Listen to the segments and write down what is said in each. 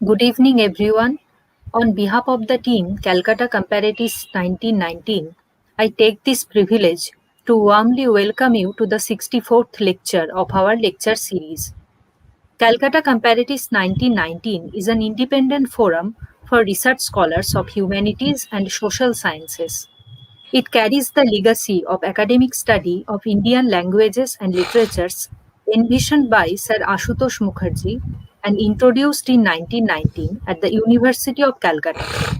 Good evening, everyone. On behalf of the team Calcutta Comparatists 1919, I take this privilege to warmly welcome you to the 64th lecture of our lecture series. Calcutta Comparatists 1919 is an independent forum for research scholars of humanities and social sciences. It carries the legacy of academic study of Indian languages and literatures envisioned by Sir Ashutosh Mukherjee and introduced in 1919 at the University of Calcutta.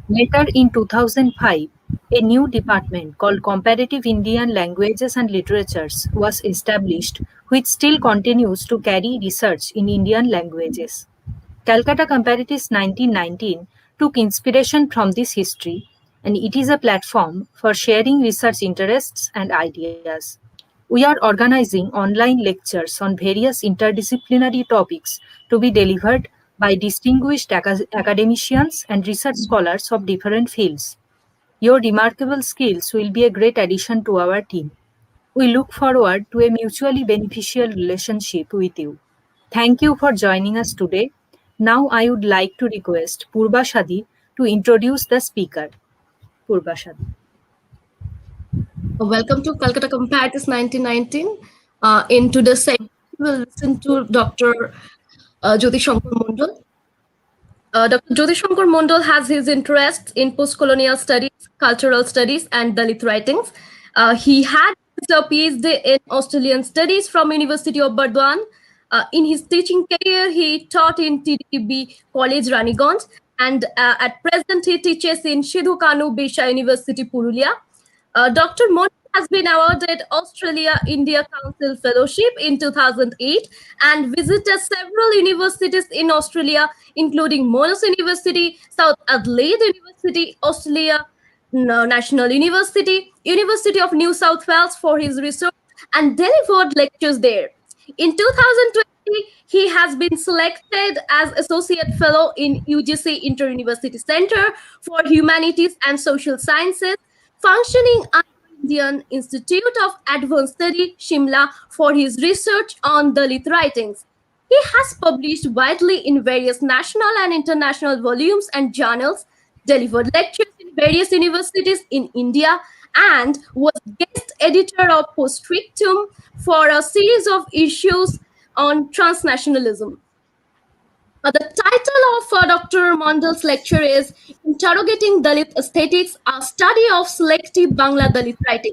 Later in 2005, a new department called Comparative Indian Languages and Literatures was established, which still continues to carry research in Indian languages. Calcutta Comparatives 1919 took inspiration from this history, and it is a platform for sharing research interests and ideas. We are organizing online lectures on various interdisciplinary topics to be delivered by distinguished academicians and research scholars of different fields. Your remarkable skills will be a great addition to our team. We look forward to a mutually beneficial relationship with you. Thank you for joining us today. Now I would like to request Purba Shadi to introduce the speaker. Purba Shadi. Welcome to Calcutta Comparatists 1919. In today's segment, we'll listen to Dr. Jatisankar Mondal. Dr. Jatisankar Mondal has his interests in post-colonial studies, cultural studies, and Dalit writings. He had his PhD in Australian studies from University of Burdwan. In his teaching career, he taught in TDB College, Raniganj, and at present he teaches in Sidho Kanho-Birsha University, Purulia. Dr. Mondal has been awarded Australia-India Council Fellowship in 2008 and visited several universities in Australia, including Monash University, South Adelaide University, Australia National University, University of New South Wales for his research and delivered lectures there. In 2020, he has been selected as Associate Fellow in UGC Inter-University Center for Humanities and Social Sciences, functioning under Indian Institute of Advanced Study, Shimla, for his research on Dalit writings. He has published widely in various national and international volumes and journals, delivered lectures in various universities in India, and was guest editor of Postscriptum for a series of issues on transnationalism. The title of Dr. Mondal's lecture is Interrogating Dalit Aesthetics, a study of selective Bangla Dalit writing.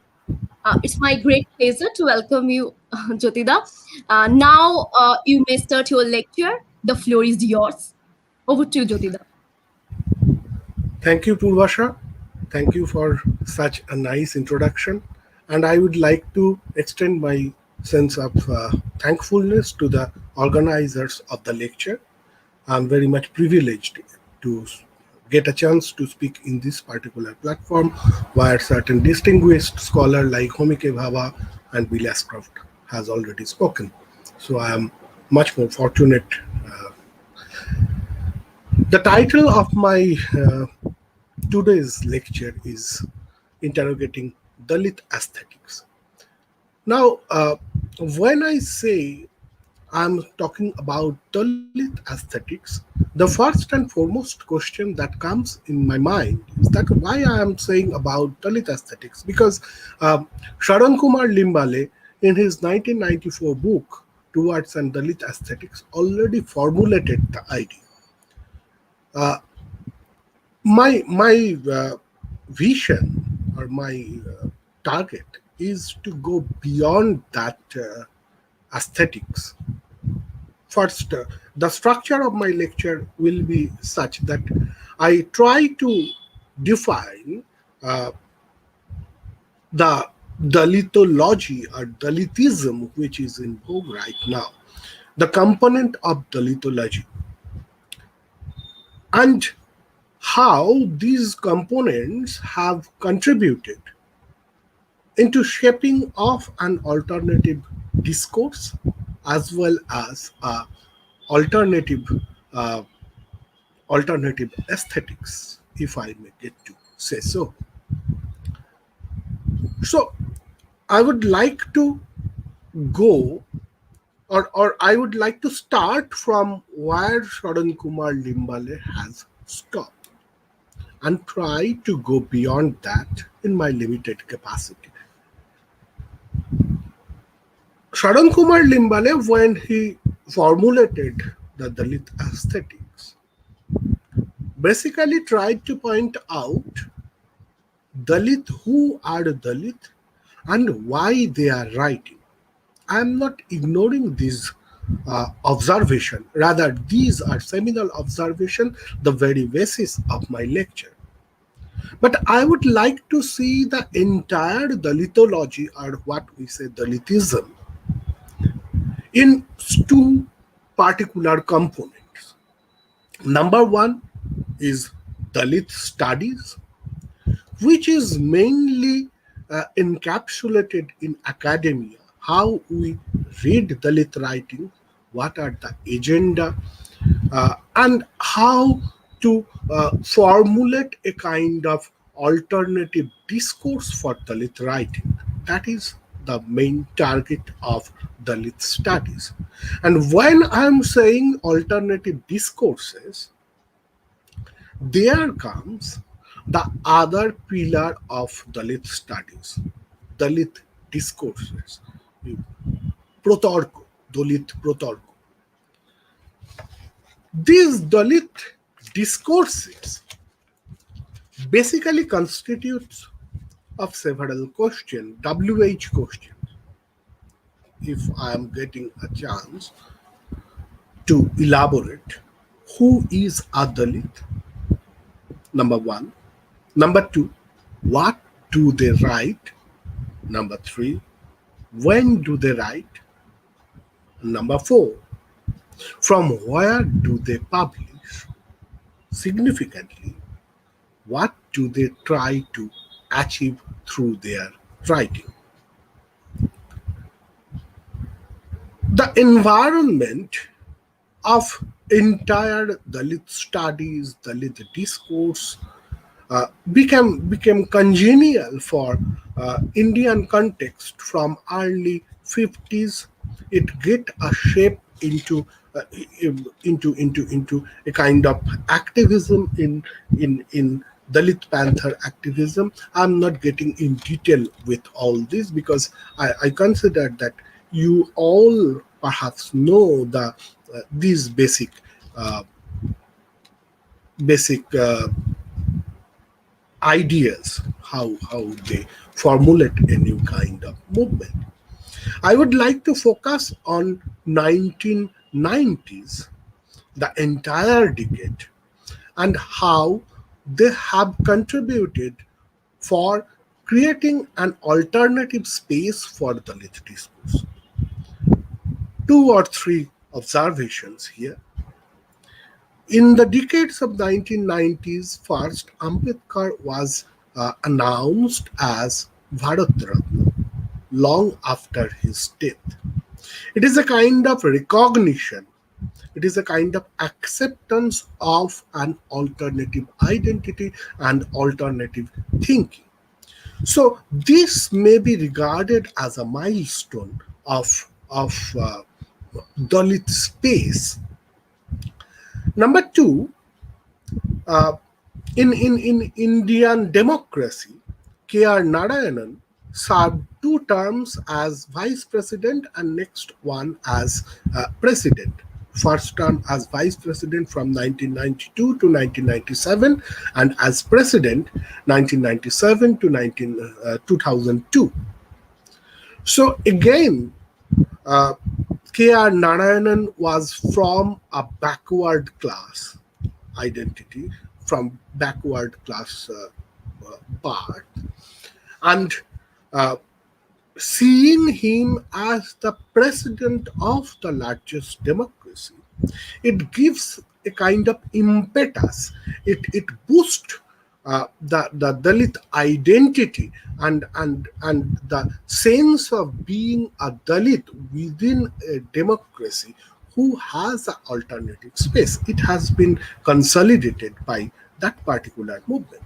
It's my great pleasure to welcome you, Jyotida. Now you may start your lecture. The floor is yours. Over to you, Jyotida. Thank you, Purvasha. Thank you for such a nice introduction. And I would like to extend my sense of thankfulness to the organizers of the lecture. I'm very much privileged to get a chance to speak in this particular platform where certain distinguished scholars like Homike Bhava and Bill Ashcroft has already spoken. So I am much more fortunate. The title of my today's lecture is Interrogating Dalit Aesthetics. Now, when I say I'm talking about Dalit aesthetics, the first and foremost question that comes in my mind is that why I am saying about Dalit aesthetics, because Sharan Kumar Limbale in his 1994 book Towards and Dalit Aesthetics already formulated the idea. My vision or my target is to go beyond that aesthetics. First, the structure of my lecture will be such that I try to define the Dalitology or Dalitism, which is in vogue right now, the component of Dalitology, and how these components have contributed into shaping of an alternative discourse as well as alternative uh, alternative aesthetics, if I may get to say so. So I would like to go or I would like to start from where Sharan Kumar Limbale has stopped and try to go beyond that in my limited capacity. Sharan Kumar Limbale, when he formulated the Dalit aesthetics, basically tried to point out Dalit who are Dalit and why they are writing. I am not ignoring these observation. Rather, these are seminal observation, the very basis of my lecture. But I would like to see the entire Dalitology, or what we say Dalitism, in two particular components. Number one is Dalit studies, which is mainly encapsulated in academia. How we read Dalit writing, what are the agenda, and how to formulate a kind of alternative discourse for Dalit writing. That is the main target of Dalit studies. And when I'm saying alternative discourses, there comes the other pillar of Dalit studies, Dalit discourses, protorko, Dalit protorko. These Dalit discourses basically constitutes of several questions, WH questions. If I am getting a chance to elaborate, who is a Dalit? Number one. Number two, what do they write? Number three, when do they write? Number four, from where do they publish? Significantly, what do they try to achieve through their writing? The environment of entire Dalit studies, Dalit discourse, became congenial for Indian context from early 50s. It get a shape into a kind of activism in Dalit Panther activism. I'm not getting in detail with all this because I consider that you all perhaps know these uh, basic ideas, how they formulate a new kind of movement. I would like to focus on 1990s, the entire decade, and how they have contributed for creating an alternative space for Dalit discourse. Two or three observations here. In the decades of 1990s, first, Ambedkar was announced as Bharat Ratna long after his death. It is a kind of recognition, it is a kind of acceptance of an alternative identity and alternative thinking. So, this may be regarded as a milestone of Dalit space. Number two, uh, in Indian democracy, K.R. Narayanan served two terms as vice president and next one as president. First term as vice president from 1992 to 1997 and as president 1997 to 2002. So again, K.R. Narayanan was from a backward class identity, from backward class birth, and uh, seeing him as the president of the largest democracy, it gives a kind of impetus. It boosts the Dalit identity and the sense of being a Dalit within a democracy who has an alternative space. It has been consolidated by that particular movement.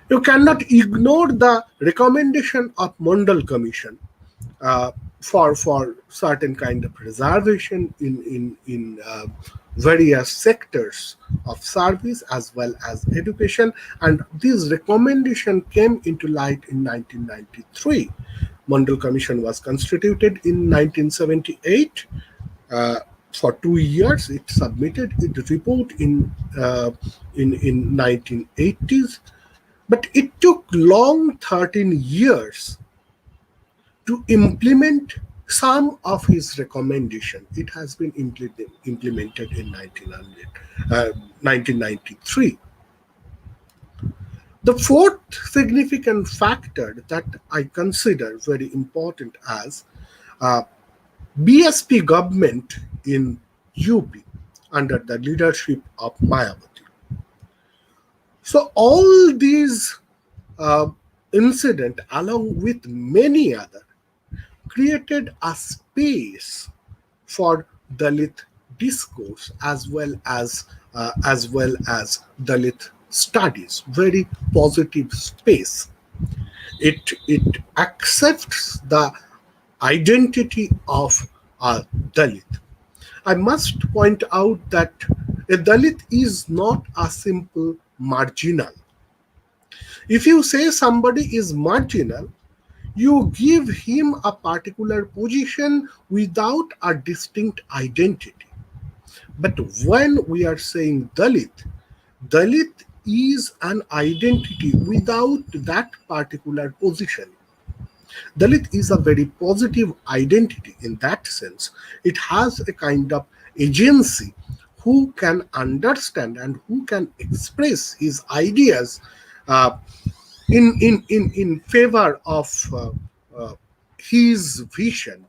You cannot ignore the recommendation of Mondal Commission, for certain kind of reservation in various sectors of service as well as education, and this recommendation came into light in 1993. Mondal Commission was constituted in 1978. Uh, for 2 years, it submitted its report in 1980s, but it took long 13 years to implement some of his recommendation. It has been implemented in 1993. The fourth significant factor that I consider very important as uh, BSP government in UP under the leadership of Mayawati. So all these uh, incident, along with many other, created a space for Dalit discourse as well as Dalit studies. Very positive space. It accepts the identity of a Dalit. I must point out that a Dalit is not a simple marginal. If you say somebody is marginal, you give him a particular position without a distinct identity. But when we are saying Dalit, Dalit is an identity without that particular position. Dalit is a very positive identity in that sense. It has a kind of agency who can understand and who can express his ideas uh, in favor of uh, his vision.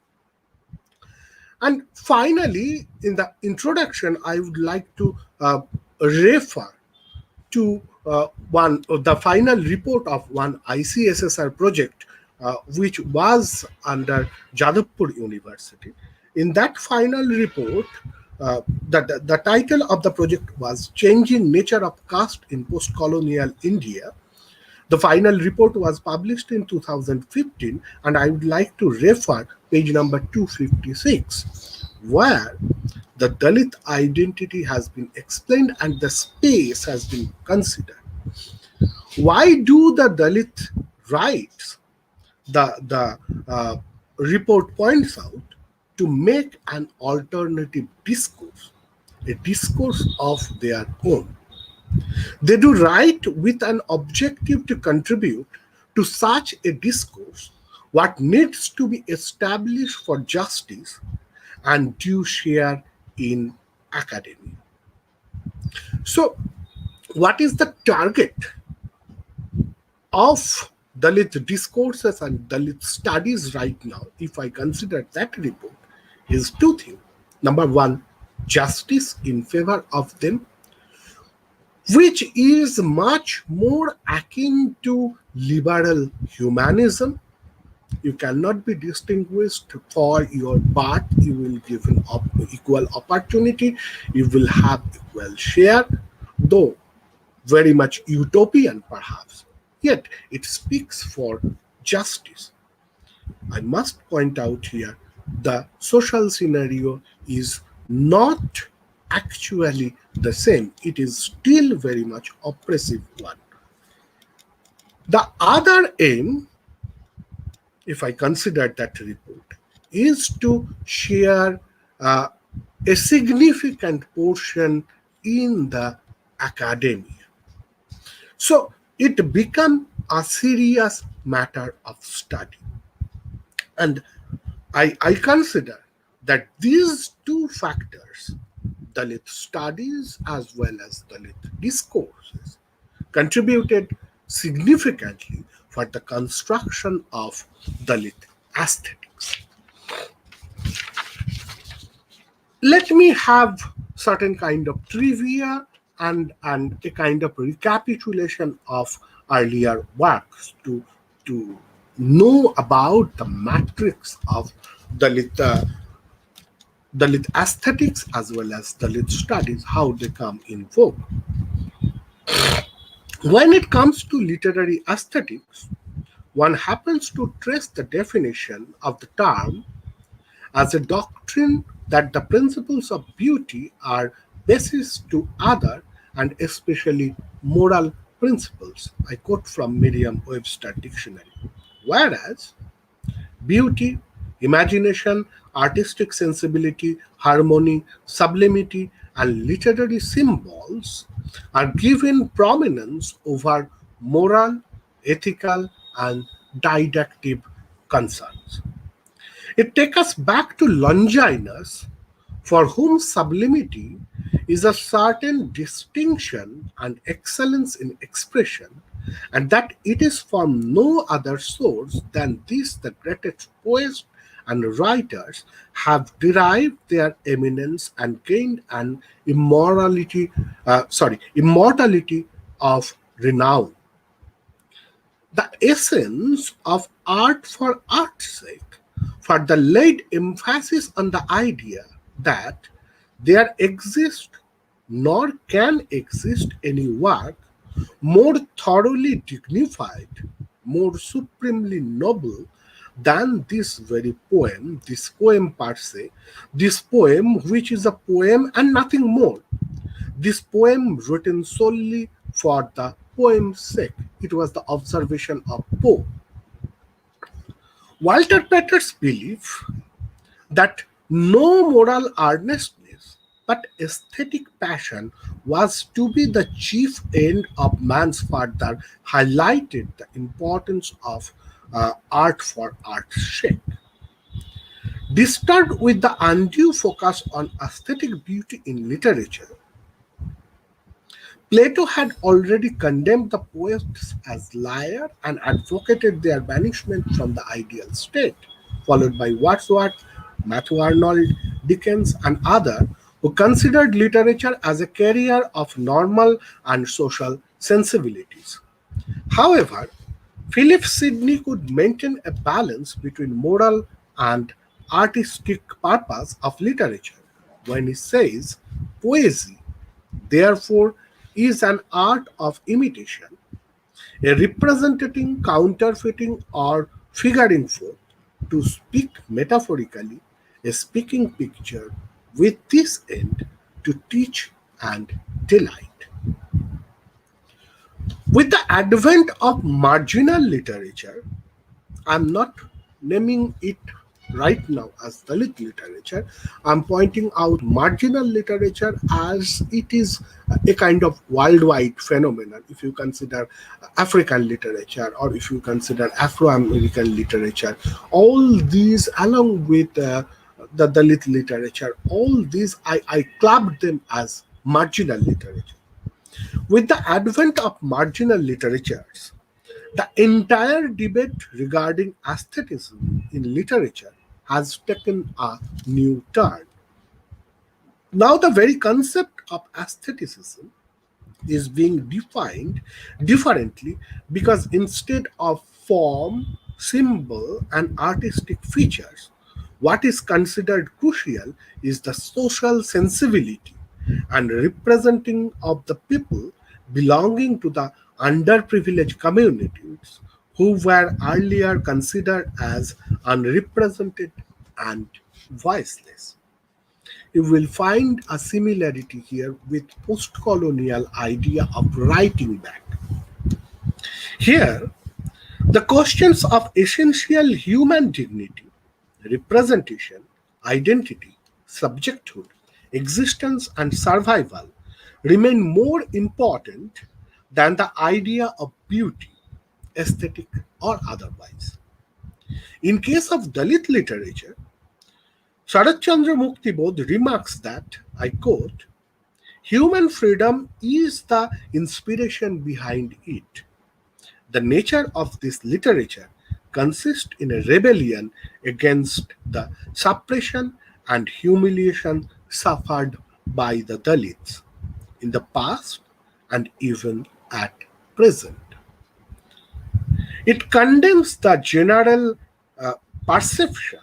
And finally, in the introduction, I would like to refer to the final report of one ICSSR project, which was under Jadavpur University. In that final report, the title of the project was Changing Nature of Caste in Post-Colonial India. The final report was published in 2015, and I would like to refer page number 256, where the Dalit identity has been explained and the space has been considered. Why do the Dalit rights, the report points out, to make an alternative discourse, a discourse of their own? They do write with an objective to contribute to such a discourse what needs to be established for justice and due share in academia. So, what is the target of Dalit discourses and Dalit studies right now? If I consider that report, is two things. Number one, justice in favor of them, which is much more akin to liberal humanism. You cannot be distinguished for your birth. You will given equal opportunity. You will have equal share, though very much utopian perhaps. Yet it speaks for justice. I must point out here the social scenario is not actually the same. It is still very much oppressive one. The other aim, if I consider that report, is to share a significant portion in the academia. So it become a serious matter of study. And I consider that these two factors, Dalit studies as well as Dalit discourses, contributed significantly for the construction of Dalit aesthetics. Let me have certain kind of trivia and a kind of recapitulation of earlier works to know about the matrix of Dalit Dalit aesthetics as well as Dalit studies, how they come in vogue. When it comes to literary aesthetics, one happens to trace the definition of the term as a doctrine that the principles of beauty are basis to other and especially moral principles. I quote from Merriam-Webster dictionary. Whereas beauty, imagination, artistic sensibility, harmony, sublimity, and literary symbols are given prominence over moral, ethical, and didactic concerns. It takes us back to Longinus, for whom sublimity is a certain distinction and excellence in expression, and that it is from no other source than this the greatest poets and writers have derived their eminence and gained an immortality of renown. The essence of art for art's sake, for the laid emphasis on the idea that there exists nor can exist any work more thoroughly dignified, more supremely noble than this poem per se, this poem which is a poem and nothing more, this poem written solely for the poem's sake. It was the observation of Poe. Walter Pater's belief that no moral earnestness but aesthetic passion was to be the chief end of man's further highlighted the importance of art for art's sake. Disturbed with the undue focus on aesthetic beauty in literature, Plato had already condemned the poets as liars and advocated their banishment from the ideal state, followed by Wordsworth, Matthew Arnold, Dickens, and others who considered literature as a carrier of normal and social sensibilities. However, Philip Sidney could maintain a balance between moral and artistic purpose of literature when he says, poesy, therefore, is an art of imitation, a representing, counterfeiting, or figuring forth, to speak metaphorically, a speaking picture with this end to teach and delight. With the advent of marginal literature, I'm not naming it right now as Dalit literature. I'm pointing out marginal literature as it is a kind of worldwide phenomenon. If you consider African literature or if you consider Afro-American literature, all these along with the Dalit literature, all these I clubbed them as marginal literature. With the advent of marginal literatures, the entire debate regarding aestheticism in literature has taken a new turn. Now, the very concept of aestheticism is being defined differently because instead of form, symbol, and artistic features, what is considered crucial is the social sensibility and representing of the people belonging to the underprivileged communities who were earlier considered as unrepresented and voiceless. You will find a similarity here with post-colonial idea of writing back. Here, the questions of essential human dignity, representation, identity, subjecthood, existence, and survival remain more important than the idea of beauty, aesthetic, or otherwise. In case of Dalit literature, Sharat Chandra Muktibodh remarks that, I quote, human freedom is the inspiration behind it. The nature of this literature consists in a rebellion against the suppression and humiliation suffered by the Dalits in the past and even at present. It condemns the general perception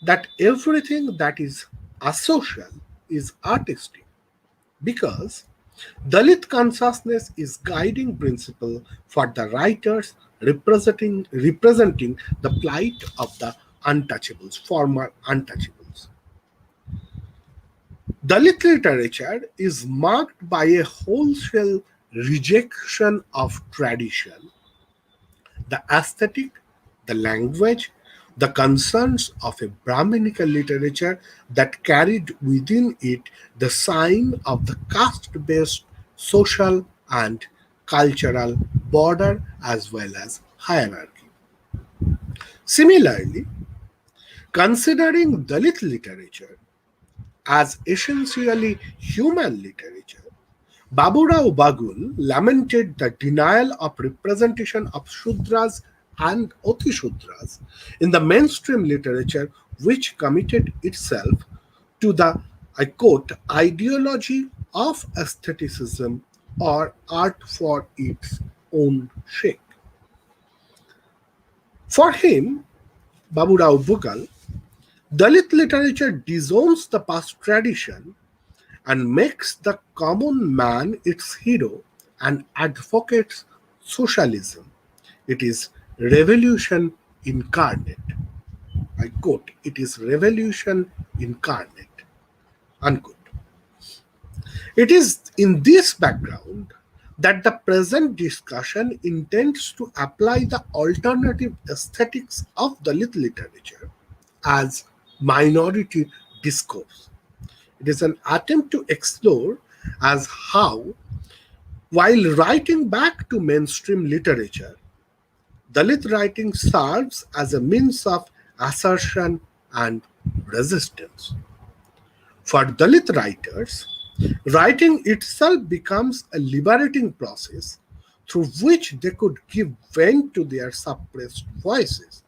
that everything that is asocial is artistic because Dalit consciousness is guiding principle for the writers representing the plight of the untouchables, former untouchables. Dalit literature is marked by a wholesale rejection of tradition, the aesthetic, the language, the concerns of a Brahminical literature that carried within it the sign of the caste based social and cultural border as well as hierarchy. Similarly, considering Dalit literature as essentially human literature, Baburao Bagul lamented the denial of representation of Shudras and Otishudras in the mainstream literature, which committed itself to the, I quote, ideology of aestheticism or art for its own sake. For him, Baburao Bagal, Dalit literature disowns the past tradition and makes the common man its hero and advocates socialism. It is revolution incarnate. I quote, it is revolution incarnate. Unquote. It is in this background that the present discussion intends to apply the alternative aesthetics of Dalit literature as minority discourse. It is an attempt to explore as how, while writing back to mainstream literature, Dalit writing serves as a means of assertion and resistance. For Dalit writers, writing itself becomes a liberating process through which they could give vent to their suppressed voices.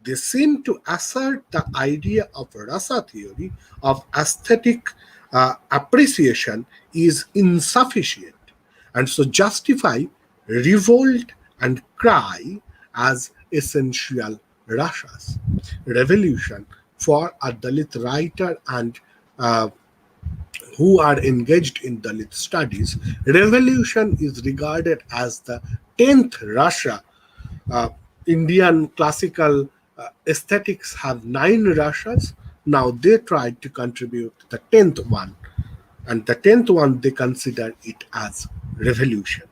They seem to assert the idea of rasa theory of aesthetic appreciation is insufficient and so justify revolt and cry as essential rasas. Revolution for a Dalit writer and uh, who are engaged in Dalit studies, revolution is regarded as the 10th Rasha. uh, Indian classical aesthetics have 9 Rashas. Now they try to contribute the 10th one, and the 10th one they consider it as revolution.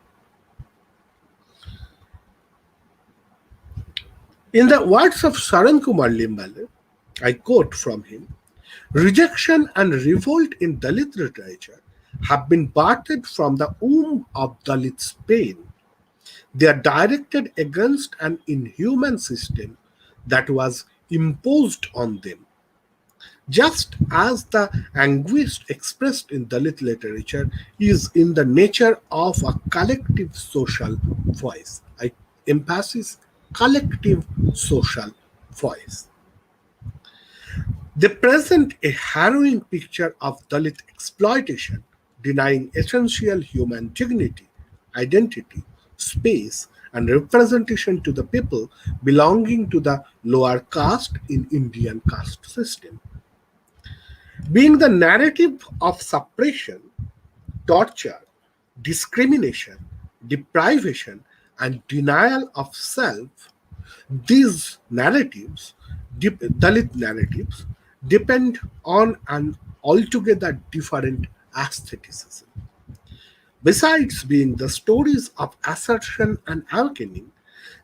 In the words of Saran Kumar Limbale, I quote from him: rejection and revolt in Dalit literature have been birthed from the womb of Dalit's pain. They are directed against an inhuman system that was imposed on them. Just as the anguish expressed in Dalit literature is in the nature of a collective social voice. I emphasize collective social voice. They present a harrowing picture of Dalit exploitation, denying essential human dignity, identity, space, and representation to the people belonging to the lower caste in Indian caste system. Being the narrative of suppression, torture, discrimination, deprivation, and denial of self, these narratives, Dalit narratives, depend on an altogether different aestheticism. Besides being the stories of assertion and awakening,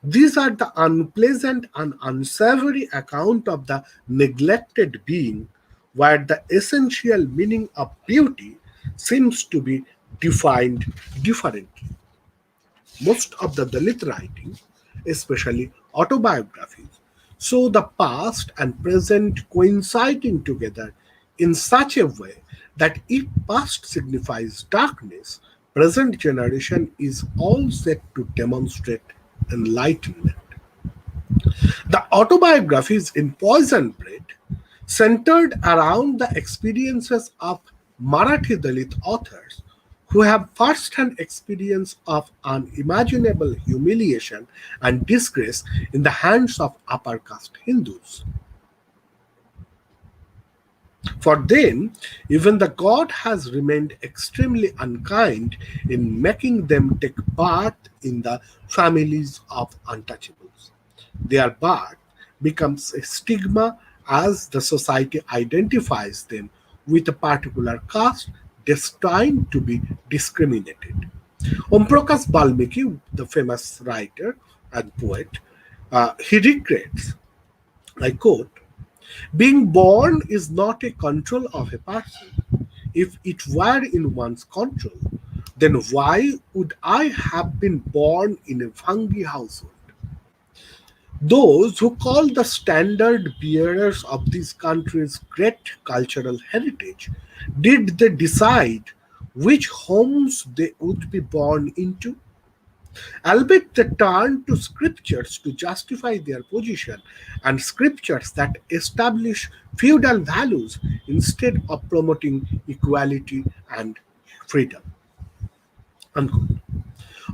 these are the unpleasant and unsavory account of the neglected being, where the essential meaning of beauty seems to be defined differently. Most of the Dalit writing, especially autobiographies, show the past and present coinciding together in such a way that if past signifies darkness, present generation is all set to demonstrate enlightenment. The autobiographies in Poison Bread centered around the experiences of Marathi Dalit authors who have first-hand experience of unimaginable humiliation and disgrace in the hands of upper caste Hindus. For them, even the god has remained extremely unkind in making them take part in the families of untouchables. Their birth becomes a stigma as the society identifies them with a particular caste destined to be discriminated. Om Prakash Balmiki, the famous writer and poet, he regrets, I quote, being born is not a control of a person. If it were in one's control, then why would I have been born in a Vangi household? Those who call the standard bearers of this country's great cultural heritage, did they decide which homes they would be born into? Albeit they turn to scriptures to justify their position, and scriptures that establish feudal values instead of promoting equality and freedom. Unquote.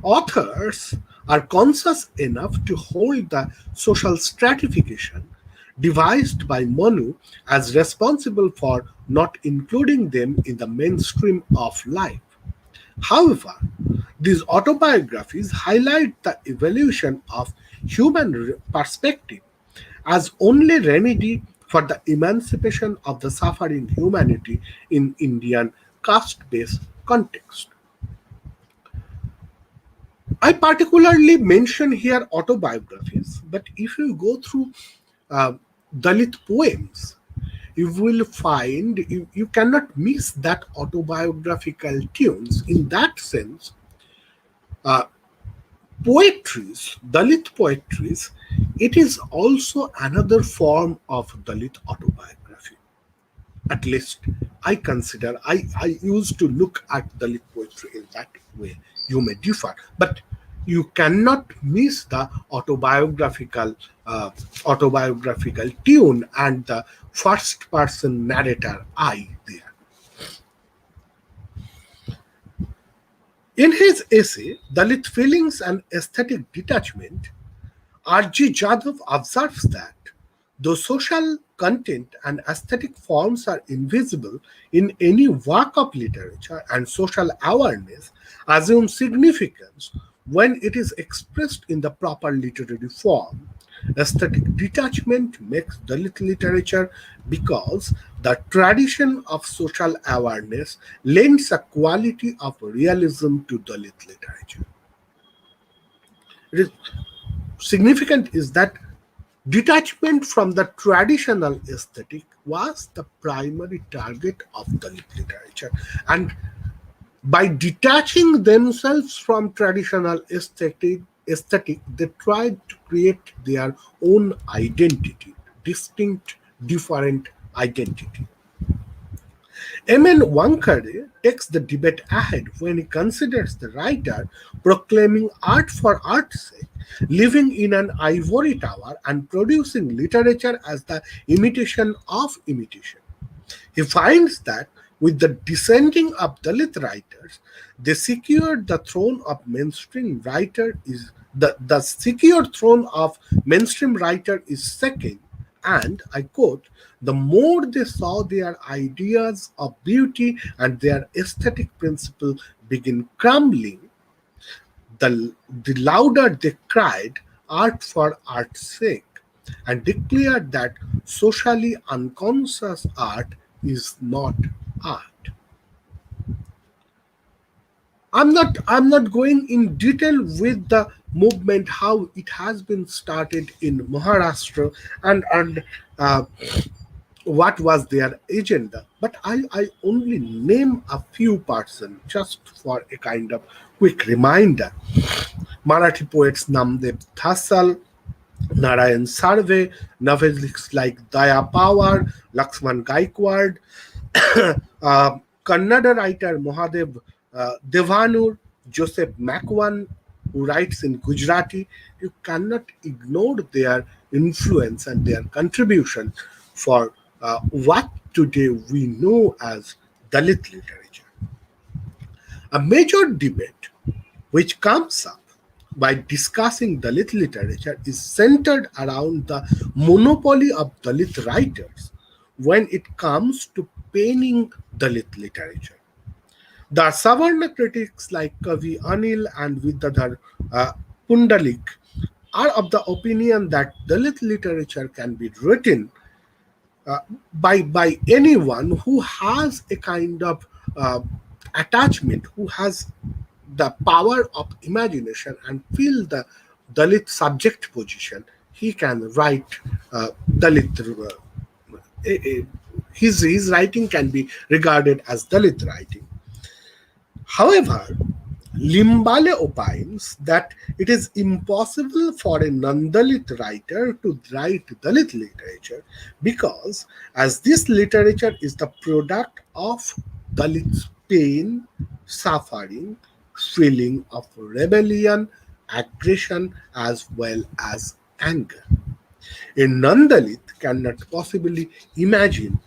Authors are conscious enough to hold the social stratification devised by Manu as responsible for not including them in the mainstream of life. However, these autobiographies highlight the evolution of human perspective as only remedy for the emancipation of the suffering humanity in Indian caste-based context. I particularly mention here autobiographies, but if you go through uh, Dalit poems, you will find you cannot miss that autobiographical tunes. In that sense, uh, poetries, Dalit poetries, it is also another form of Dalit autobiography. At least I used to look at Dalit poetry in that way. You may differ, but you cannot miss the autobiographical tune and the first person narrator I there. In his essay, Dalit Feelings and Aesthetic Detachment, R.G. Jadhav observes that though social content and aesthetic forms are invisible in any work of literature, and social awareness assumes significance when it is expressed in the proper literary form, aesthetic detachment makes Dalit literature because the tradition of social awareness lends a quality of realism to Dalit literature. It is significant is that detachment from the traditional aesthetic was the primary target of Dalit literature, and by detaching themselves from traditional aesthetic, they tried to create their own identity, distinct, different identity. M.N. Wankade takes the debate ahead when he considers the writer proclaiming art for art's sake, living in an ivory tower and producing literature as the imitation of imitation. He finds that with the descending of Dalit writers, they secured the throne of mainstream writer is the secured throne of mainstream writer is second, and I quote, the more they saw their ideas of beauty and their aesthetic principle begin crumbling, the louder they cried art for art's sake, and declared that socially unconscious art is not art. I'm not going in detail with the movement how it has been started in Maharashtra and uh, what was their agenda, but I only name a few persons just for a kind of quick reminder. Marathi poets Namdev Thasal, Narayan Sarve, novelists like Daya Pawar, Laxman Gaikwad, Kannada writer Mohadev Devanur, Joseph Makwan, who writes in Gujarati. You cannot ignore their influence and their contribution for what today we know as Dalit literature. A major debate which comes up by discussing Dalit literature is centered around the monopoly of Dalit writers when it comes to penning Dalit literature. The Savarna critics like Kavi Anil and Vidyadhar Pundalik are of the opinion that Dalit literature can be written uh, by anyone who has a kind of uh, attachment, who has the power of imagination and feel the Dalit subject position. He can write Dalit. His writing can be regarded as Dalit writing. However, Limbale opines that it is impossible for a non-Dalit writer to write Dalit literature because, as this literature is the product of Dalit's pain, suffering, feeling of rebellion, aggression, as well as anger. A non-Dalit cannot possibly imagine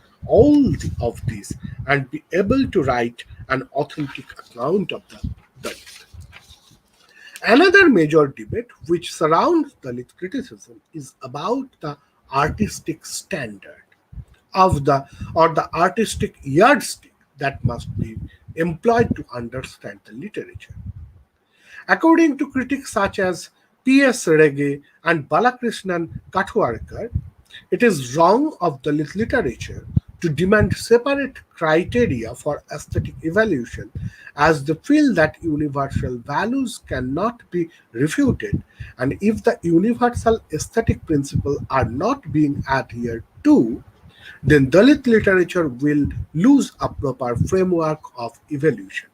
of this and be able to write an authentic account of the Dalit. Another major debate which surrounds Dalit criticism is about the artistic standard of the or the artistic yardstick that must be employed to understand the literature. According to critics such as P.S. Rege and Balakrishnan Katwarkar, it is wrong of Dalit literature to demand separate criteria for aesthetic evaluation, as they feel that universal values cannot be refuted, and if the universal aesthetic principles are not being adhered to, then Dalit literature will lose a proper framework of evaluation.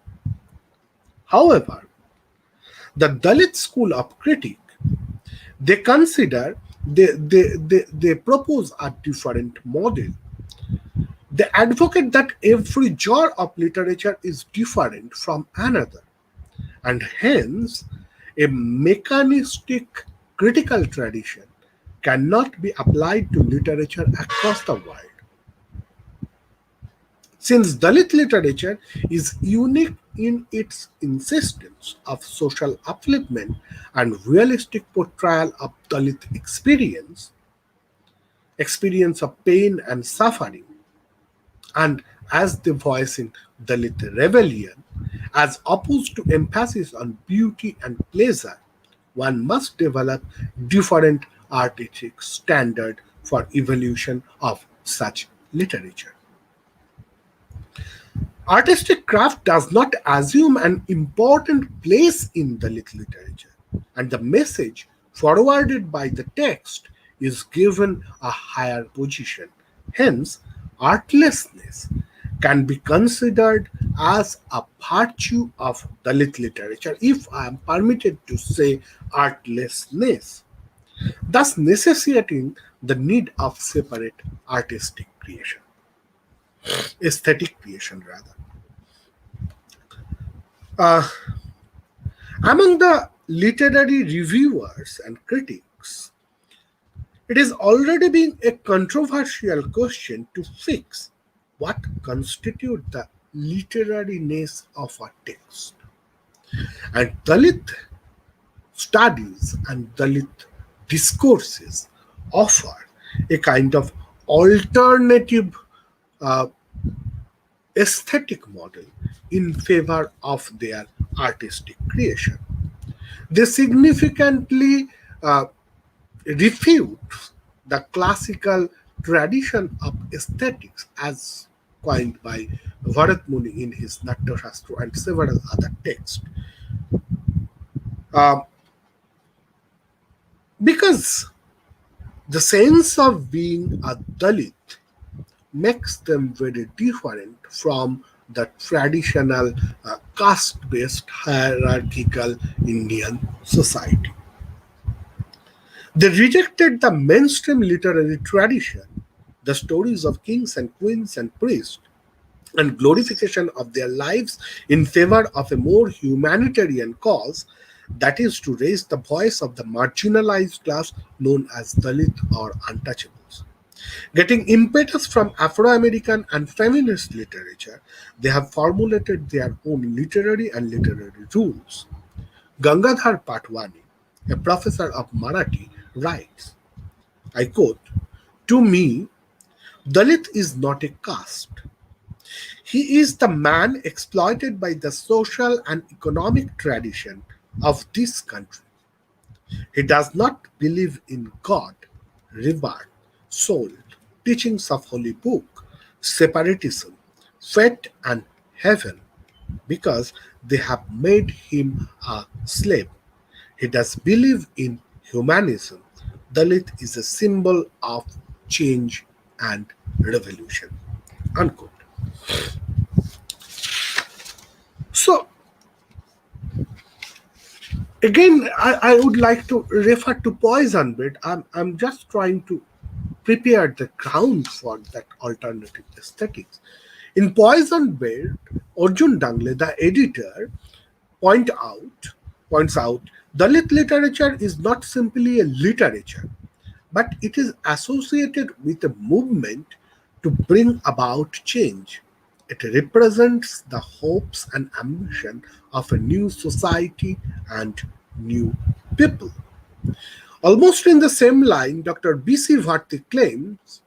However, the Dalit school of critique, they consider they propose a different model. They advocate that every genre of literature is different from another, and hence a mechanistic critical tradition cannot be applied to literature across the world. Since Dalit literature is unique in its insistence of social upliftment and realistic portrayal of Dalit experience of pain and suffering, and as the voice in Dalit rebellion, as opposed to emphasis on beauty and pleasure, one must develop different artistic standard for evolution of such literature. Artistic craft does not assume an important place in Dalit literature, and the message forwarded by the text is given a higher position. Hence, artlessness can be considered as a virtue of Dalit literature, if I am permitted to say artlessness, thus necessitating the need of separate artistic creation, aesthetic creation rather. Uh, Among the literary reviewers and critics, it is already being a controversial question to fix what constitutes the literariness of a text. And Dalit studies and Dalit discourses offer a kind of alternative uh, aesthetic model in favor of their artistic creation. They significantly uh, refute the classical tradition of aesthetics as coined by Bharat Muni in his Natyashastra and several other texts. Uh, because the sense of being a Dalit makes them very different from the traditional caste based hierarchical Indian society. They rejected the mainstream literary tradition, the stories of kings and queens and priests, and glorification of their lives in favor of a more humanitarian cause, that is, to raise the voice of the marginalized class known as Dalit or untouchables. Getting impetus from Afro American and feminist literature, they have formulated their own literary rules. Gangadhar Patwani, a professor of Marathi, writes, I quote, to me, Dalit is not a caste. He is the man exploited by the social and economic tradition of this country. He does not believe in God, revered, soul. teachings of Holy Book, separatism, fate and heaven, because they have made him a slave. He does believe in humanism. Dalit is a symbol of change and revolution. Unquote. So, again, I would like to refer to Poison Bed. I'm just trying to prepare the ground for that alternative aesthetics. In Poison Bed, Arjun Dangle, the editor, point out points out Dalit literature is not simply a literature, but it is associated with a movement to bring about change. It represents the hopes and ambition of a new society and new people. Almost in the same line, Dr. B.C. Bharti claims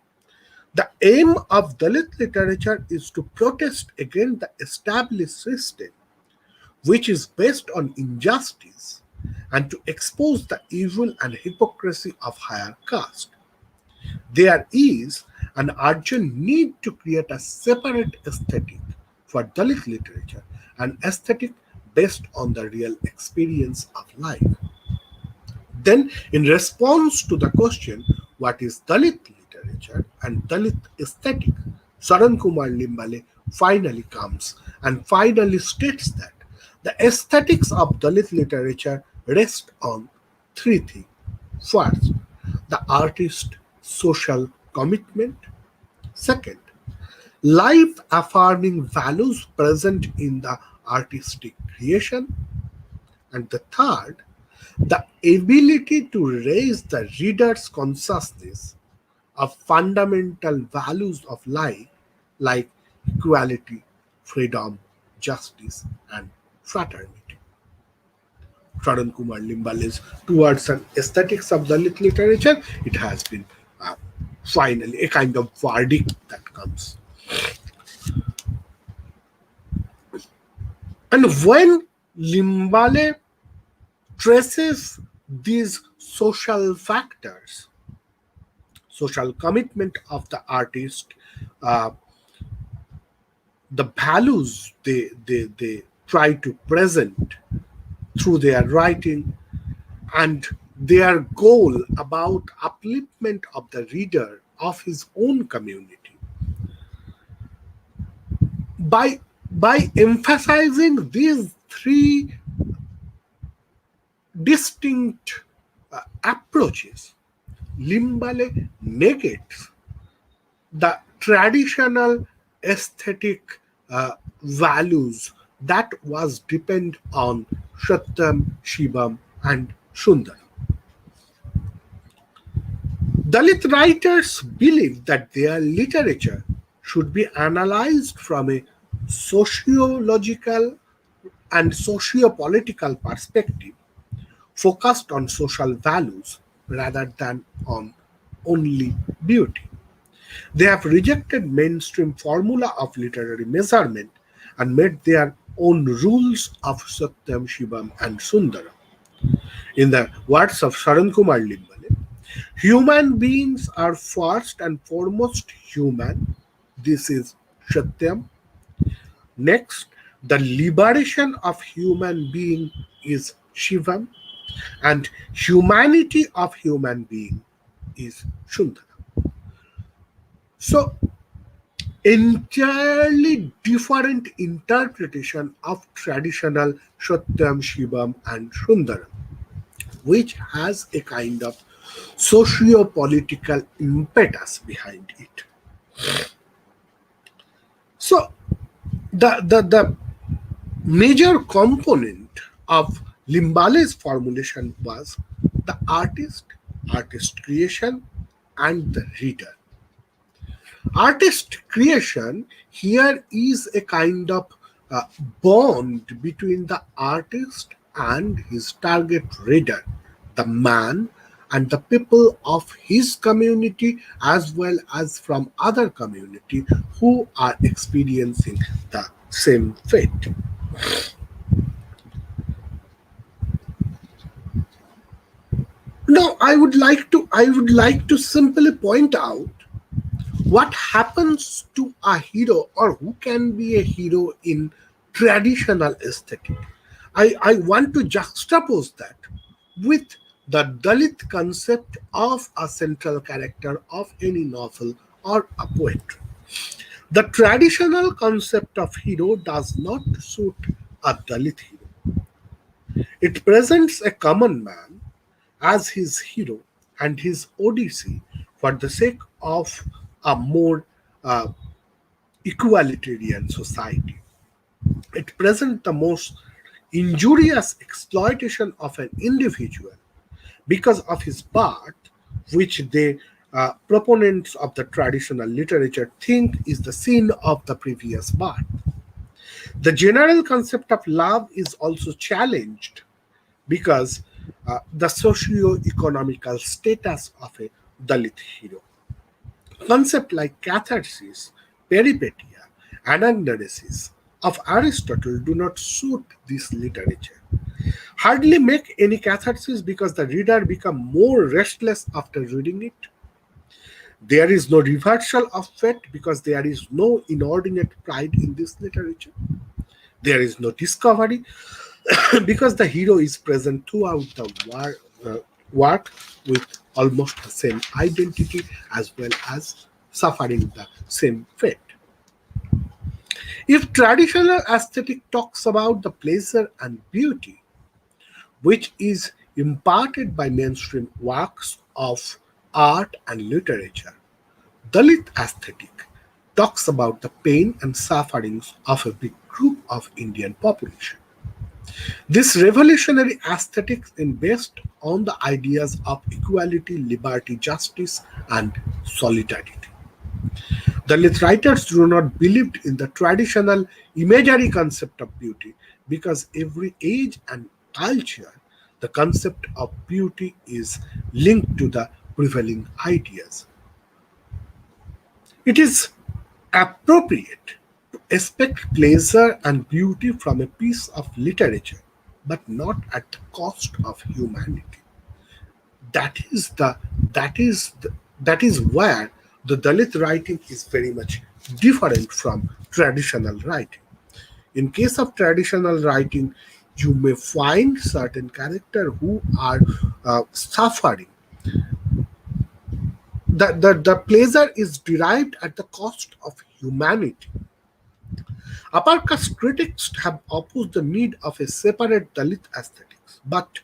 the aim of Dalit literature is to protest against the established system, which is based on injustice, and to expose the evil and hypocrisy of higher caste. There is an urgent need to create a separate aesthetic for Dalit literature, an aesthetic based on the real experience of life. Then, in response to the question, what is Dalit literature and Dalit aesthetic, Saran Kumar Limbale finally comes and finally states that the aesthetics of Dalit literature rest on three things. First, the artist's social commitment. Second, life affirming values present in the artistic creation. And the third, the ability to raise the reader's consciousness of fundamental values of life like equality, freedom, justice, and fraternity. Sharan Kumar Limbale's Towards an Aesthetics of Dalit Literature, it has been finally a kind of verdict that comes. And when Limbale traces these social factors, social commitment of the artist, uh, the values they try to present through their writing, and their goal about upliftment of the reader of his own community. By emphasizing these three distinct approaches, Limbale negates the traditional aesthetic values that was depend on Satyam, Shivam, and Sundaram. Dalit writers believe that their literature should be analyzed from a sociological and socio-political perspective, focused on social values rather than on only beauty. They have rejected mainstream formula of literary measurement and made their own rules of Satyam, Shivam, and Sundaram. In the words of Saran Kumar Limbale, human beings are first and foremost human. This is Satyam. Next, the liberation of human being is Shivam, and humanity of human being is Sundaram. So, entirely different interpretation of traditional Satyam, Shivam, and Sundaram, which has a kind of socio-political impetus behind it. So, the major component of Limbale's formulation was the artist creation, and the reader. Artist creation here is a kind of bond between the artist and his target reader, the man and the people of his community, as well as from other community who are experiencing the same fate. Now I would like to simply point out What happens to a hero, or who can be a hero in traditional aesthetic? I want to juxtapose that with the Dalit concept of a central character of any novel or a poetry. The traditional concept of hero does not suit a Dalit hero. It presents a common man as his hero and his odyssey for the sake of a more uh, equalitarian society. It presents the most injurious exploitation of an individual because of his birth, which the proponents of the traditional literature think is the sin of the previous birth. The general concept of love is also challenged because the socio-economical status of a Dalit hero. Concepts like catharsis, peripetia, anagnorisis of Aristotle do not suit this literature. Hardly make any catharsis because the reader become more restless after reading it. There is no reversal of fate because there is no inordinate pride in this literature. There is no discovery because the hero is present throughout the work with almost the same identity as well as suffering the same fate. If traditional aesthetic talks about the pleasure and beauty, which is imparted by mainstream works of art and literature, Dalit aesthetic talks about the pain and sufferings of a big group of Indian population. This revolutionary aesthetics is based on the ideas of equality, liberty, justice, and solidarity. Dalit writers do not believe in the traditional imaginary concept of beauty because every age and culture, the concept of beauty is linked to the prevailing ideas. It is appropriate to expect pleasure and beauty from a piece of literature, but not at the cost of humanity. That is the that is where the Dalit writing is very much different from traditional writing. In case of traditional writing, you may find certain characters who are suffering. The pleasure is derived at the cost of humanity. Upper caste critics have opposed the need of a separate Dalit aesthetics, but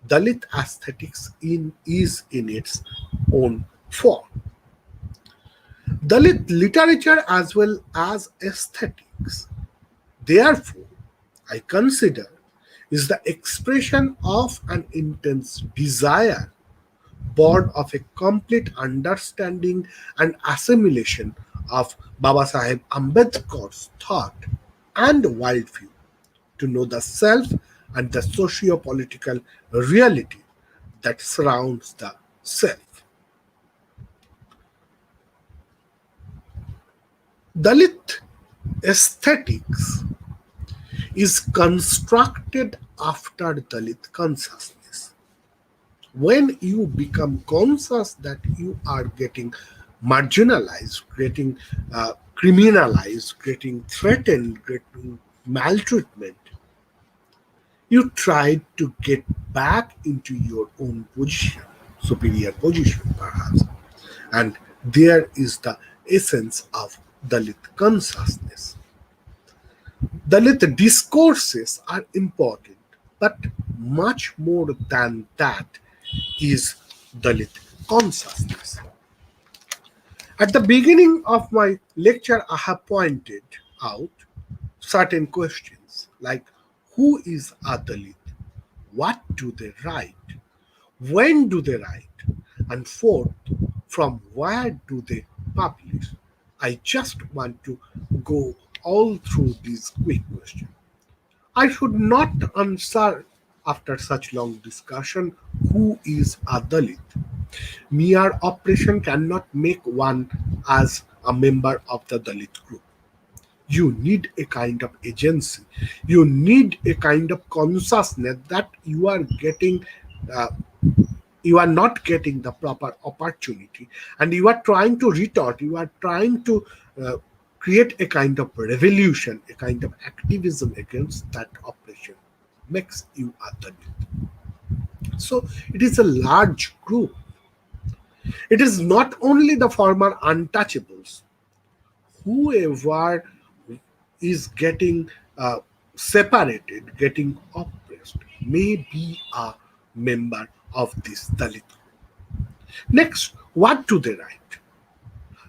Dalit aesthetics is in its own form. Dalit literature as well as aesthetics, therefore, I consider is the expression of an intense desire born of a complete understanding and assimilation of Baba Saheb Ambedkar's thought and worldview to know the self and the socio-political reality that surrounds the self. Dalit aesthetics is constructed after Dalit consciousness. When you become conscious that you are getting marginalized, getting criminalized, getting threatened, getting maltreatment, you try to get back into your own position, superior position perhaps. And there is the essence of Dalit consciousness. Dalit discourses are important, but much more than that is Dalit consciousness. At the beginning of my lecture, I have pointed out certain questions like who is a Dalit? What do they write? When do they write? And fourth, from where do they publish? I just want to go all through these quick questions. I should not answer after such long discussion who is a Dalit. Mere oppression cannot make one as a member of the Dalit group. You need a kind of agency. You need a kind of consciousness that you are getting uh, you are not getting the proper opportunity, and you are trying to retort, you are trying to create a kind of revolution, a kind of activism against that oppression, makes you a Dalit. So it is a large group. It is not only the former untouchables. Whoever is getting separated, getting oppressed, may be a member of this Dalit group. Next, what do they write?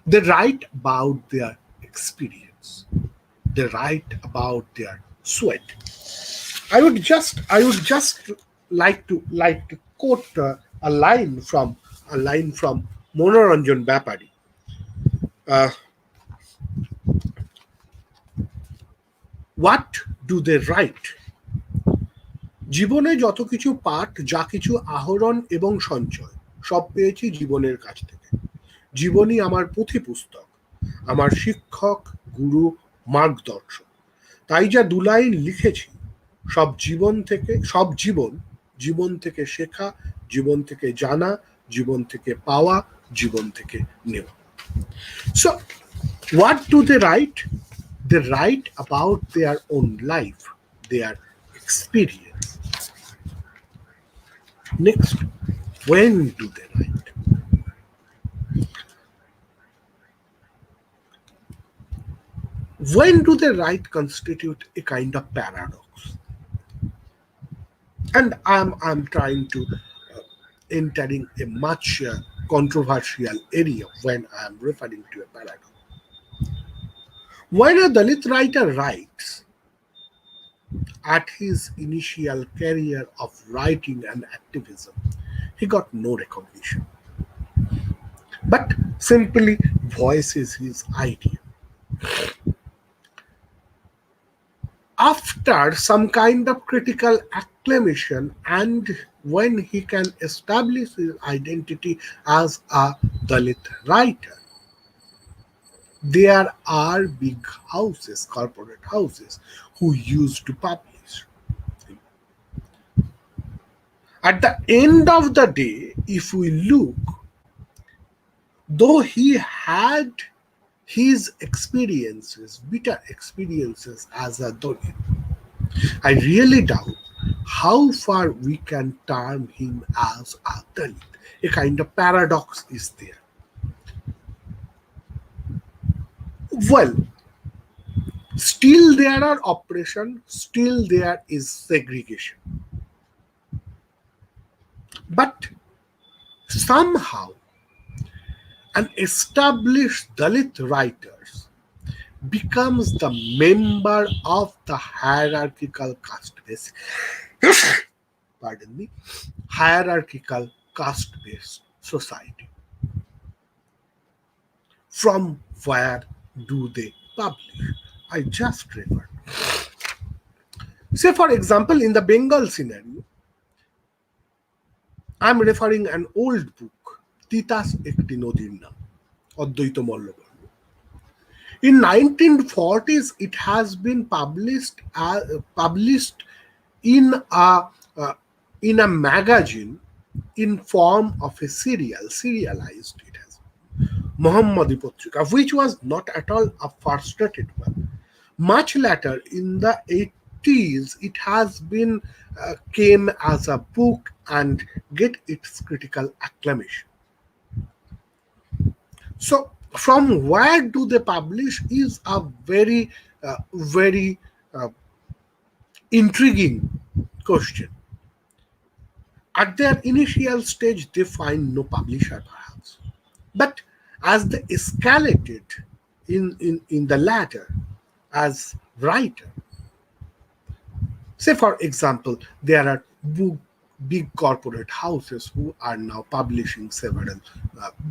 They write about their experience. They write about their sweat. I would just like to quote a line from Monoranjan Bapari. Uh, what do they write? জীবনে যত কিছু পাঠ, যা কিছু আহরণ এবং সঞ্চয়, সব পেয়েছি জীবনের কাছ থেকে। জীবনই আমার পুঁথি পুস্তক, আমার শিক্ষক, গুরু, মার্গদর্শক। তাই যা দুলাইন লিখেছি, সব জীবন, জীবন থেকে শেখা, জীবন থেকে জানা, জীবন থেকে পাওয়া, জীবন থেকে নেওয়া। So, what do they write? They write about their own life, their experience. Next, when do they write? When do they write constitute a kind of paradox? And I'm trying to entering a much controversial area when I'm referring to a paradox. When a Dalit writer writes, at his initial career of writing and activism, he got no recognition, but simply voices his idea. After some kind of critical acclamation, and when he can establish his identity as a Dalit writer, there are big houses, corporate houses, who used to publish. At the end of the day, if we look, though he had his experiences, bitter experiences as a Dalit, I really doubt how far we can term him as a Dalit. A kind of paradox is there. Well, still there are oppression, still there is segregation. But somehow, an established Dalit writers becomes the member of the hierarchical caste-based hierarchical caste-based society. From where do they publish? I just referred. Say, for example, in the Bengal scenario, I'm referring an old book, Titas Ekti Nodir Naam, Advaita Mallabharma. In 1940s, it has been published in a magazine in form of a serialized. It has Mohammadi Patrika, which was not at all a frustrated one. Much later, in the 80s, it has been came as a book and get its critical acclamation. So, from where do they publish is a very intriguing question. At their initial stage, they find no publisher, perhaps, but as they escalated in the latter as writer, say for example, there are big corporate houses who are now publishing several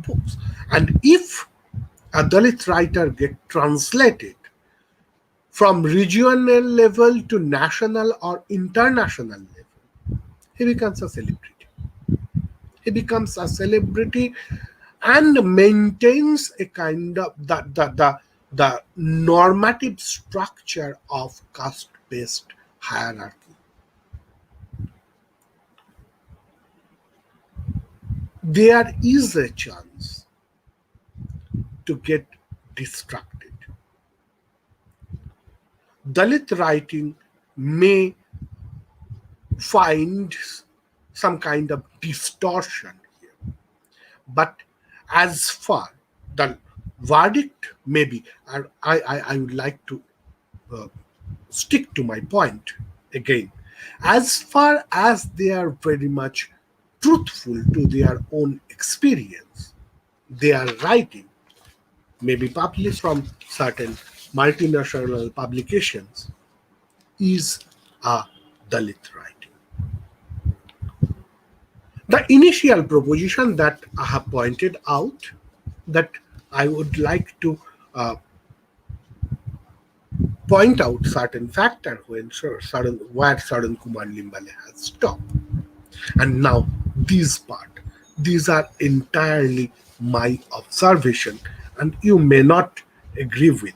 books, and if a Dalit writer get translated from regional level to national or international level, he becomes a celebrity. He becomes a celebrity and maintains a kind of the normative structure of caste-based hierarchy. there is a chance to get distracted. Dalit writing may find some kind of distortion here. But as far the verdict may be, I would like to uh, stick to my point again. As far as they are very much truthful to their own experience, their writing may be published from certain multinational publications is a Dalit writing. The initial proposition that I have pointed out, that I would like to uh, point out certain factor when certain where certain Kumar Limbale has stopped. And now this part, these are entirely my observation, and you may not agree with.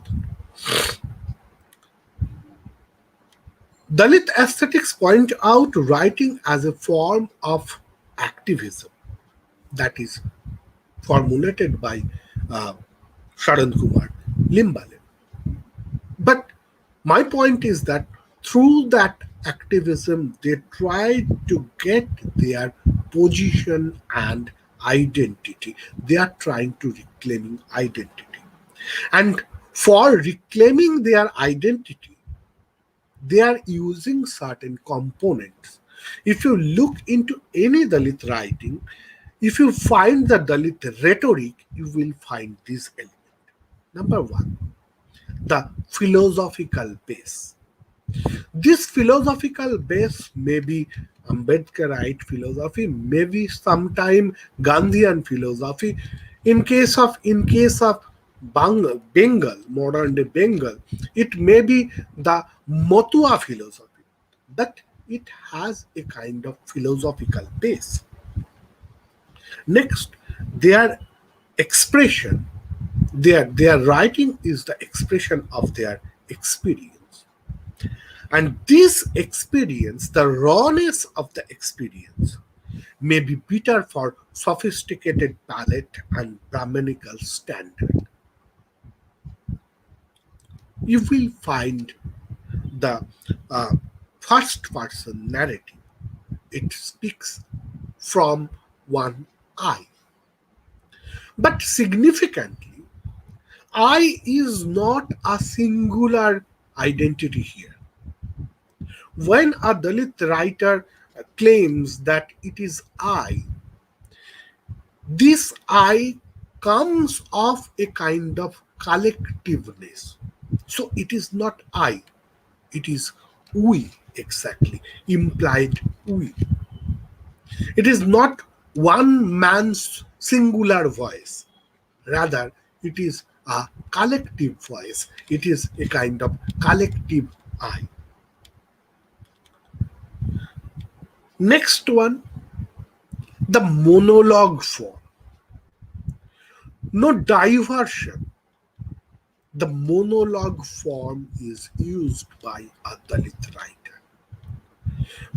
Dalit aesthetics point out writing as a form of activism that is formulated by uh, Sharan Kumar Limbale. But my point is that through that activism, they try to get their position and identity. They are trying to reclaiming identity. And for reclaiming their identity, they are using certain components. If you look into any Dalit writing, if you find the Dalit rhetoric, you will find this element. Number one, the philosophical base. This philosophical base may be Ambedkarite philosophy, maybe sometime Gandhian philosophy. In case of Bengal, modern day Bengal, it may be the Motua philosophy, but it has a kind of philosophical base. Next, their expression, their writing is the expression of their experience. And this experience, the rawness of the experience, may be bitter for sophisticated palate and Brahmanical standard. You will find the first person narrative. It speaks from one eye. But significantly, I is not a singular identity here. When a Dalit writer claims that it is I, this I comes of a kind of collectiveness. So it is not I, it is we exactly, implied we. It is not one man's singular voice, rather, it is a collective voice, it is a kind of collective I. Next one, the monologue form. No diversion. The monologue form is used by a Dalit writer.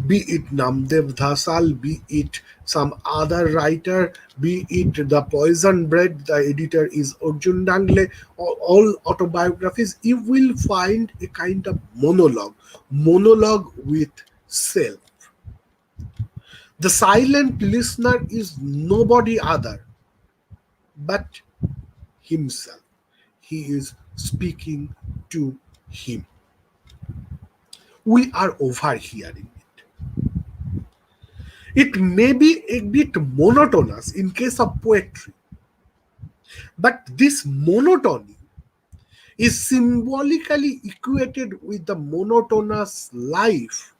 Be it Namdev Dhasal, be it some other writer, be it the Poison Bread, the editor is Arjun Dangle, or all autobiographies, you will find a kind of monologue with self. The silent listener is nobody other but himself. He is speaking to him. We are overhearing it. It may be a bit monotonous in case of poetry, but this monotony is symbolically equated with the monotonous life,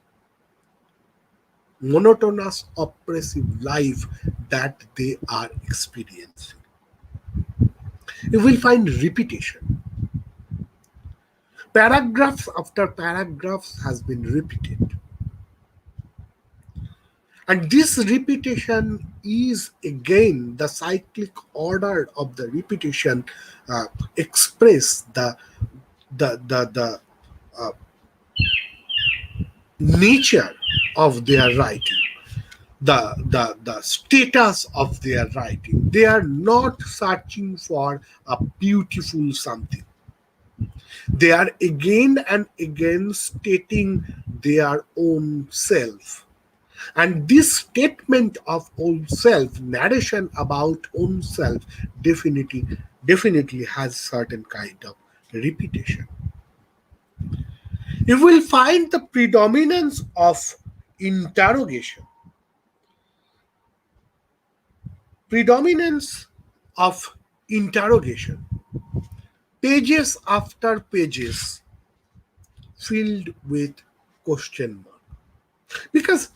monotonous oppressive life that they are experiencing. You will find repetition. Paragraphs after paragraphs has been repeated. And this repetition is again the cyclic order of the repetition express the nature of their writing. the status of their writing. They are not searching for a beautiful something. They are again and again stating their own self. And this statement of own self, narration about own self, definitely has certain kind of repetition. You will find the predominance of interrogation, predominance of interrogation, pages after pages filled with question mark, because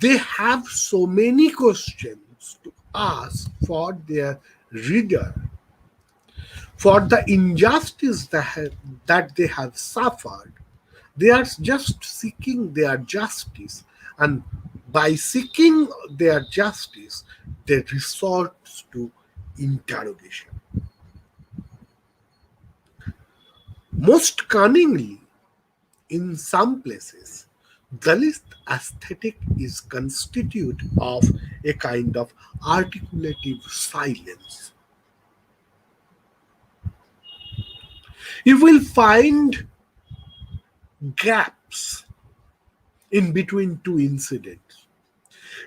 they have so many questions to ask for their reader, for the injustice that they have suffered. They are just seeking their justice, and by seeking their justice, they resort to interrogation. Most cunningly, in some places, Dalit aesthetic is constituted of a kind of articulative silence. You will find gaps in between two incidents.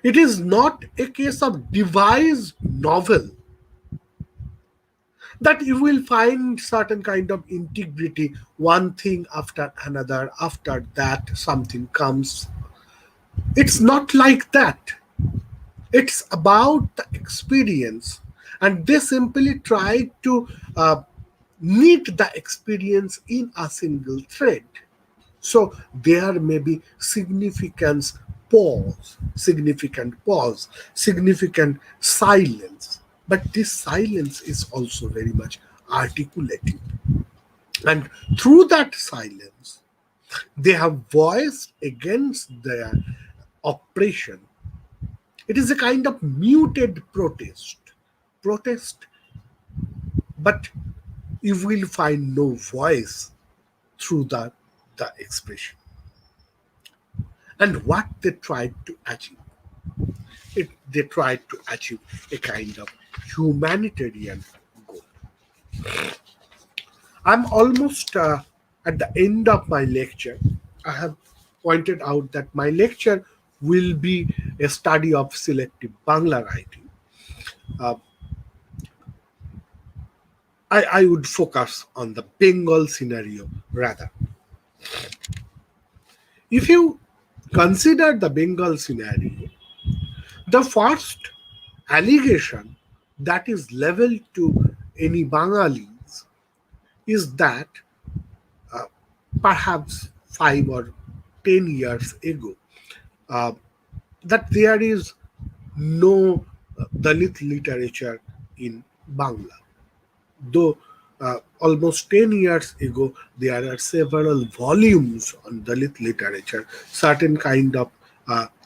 It is not a case of devised novel that you will find certain kind of integrity, one thing after another, after that something comes. It's not like that. It's about the experience, and they simply try to knit the experience in a single thread. So there may be significant pause, significant silence. But this silence is also very much articulating. And through that silence, they have voiced against their oppression. It is a kind of muted protest, but you will find no voice through the expression. And what they tried to achieve, they tried to achieve a kind of humanitarian goal. I'm almost at the end of my lecture. I have pointed out that my lecture will be a study of selective Bangla writing. Uh, I would focus on the Bengal scenario rather. If you consider the Bengal scenario, the first allegation that is leveled to any Bangalis is that perhaps 5 or 10 years ago, uh, that there is no Dalit literature in Bangla. Though almost 10 years ago, there are several volumes on Dalit literature, certain kind of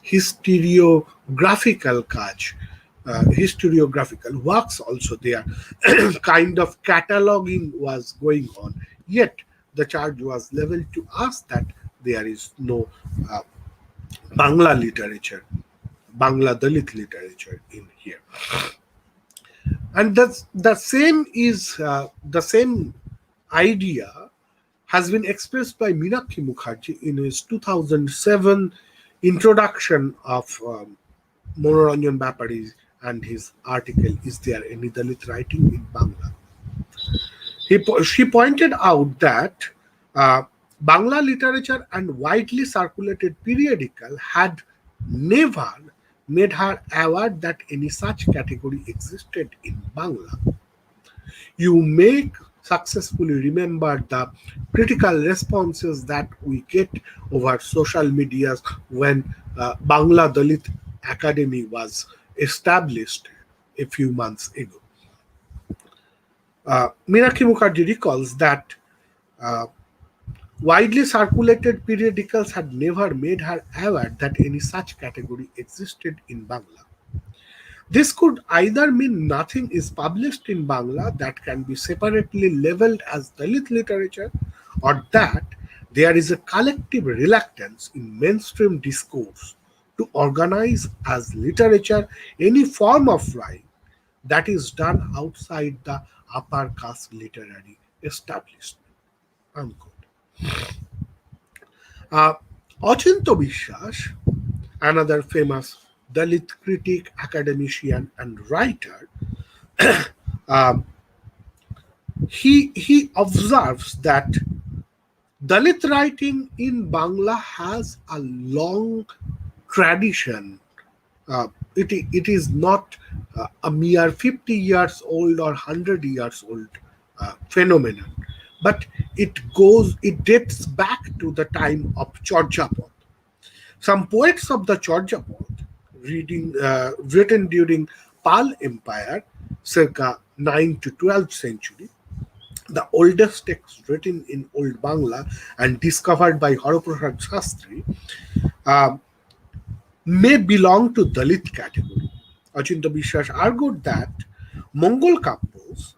historiographical historiographical works also there, kind of cataloging was going on. Yet the charge was leveled to us that there is no uh, Bangla literature, Bangla Dalit literature in here. And that's the same idea has been expressed by Meenakshi Mukherjee in his 2007 introduction of Monoranjan Bapari and his article, "Is there any Dalit writing in Bangla?" She pointed out that Bangla literature and widely circulated periodical had never made her aware that any such category existed in Bangla. You may successfully remember the critical responses that we get over social media when Bangla Dalit Academy was established a few months ago. Meenakshi Mukherjee recalls that widely circulated periodicals had never made her aware that any such category existed in Bangla. This could either mean nothing is published in Bangla that can be separately labeled as Dalit literature, or that there is a collective reluctance in mainstream discourse to to organize as literature any form of writing that is done outside the upper caste literary establishment. Unquote. Uh, Achinto Biswas, another famous Dalit critic, academician, and writer, um, he observes that Dalit writing in Bangla has a long tradition. It is not a mere 50 years old or 100 years old phenomenon, but it dates back to the time of Chorjapot. Some poets of the Chorjapot, written during Pal Empire, circa 9th to 12th century, the oldest text written in Old Bangla and discovered by Haraprasad Shastri, uh, may belong to Dalit category. Achinta Biswas argued that Mongol Kappos,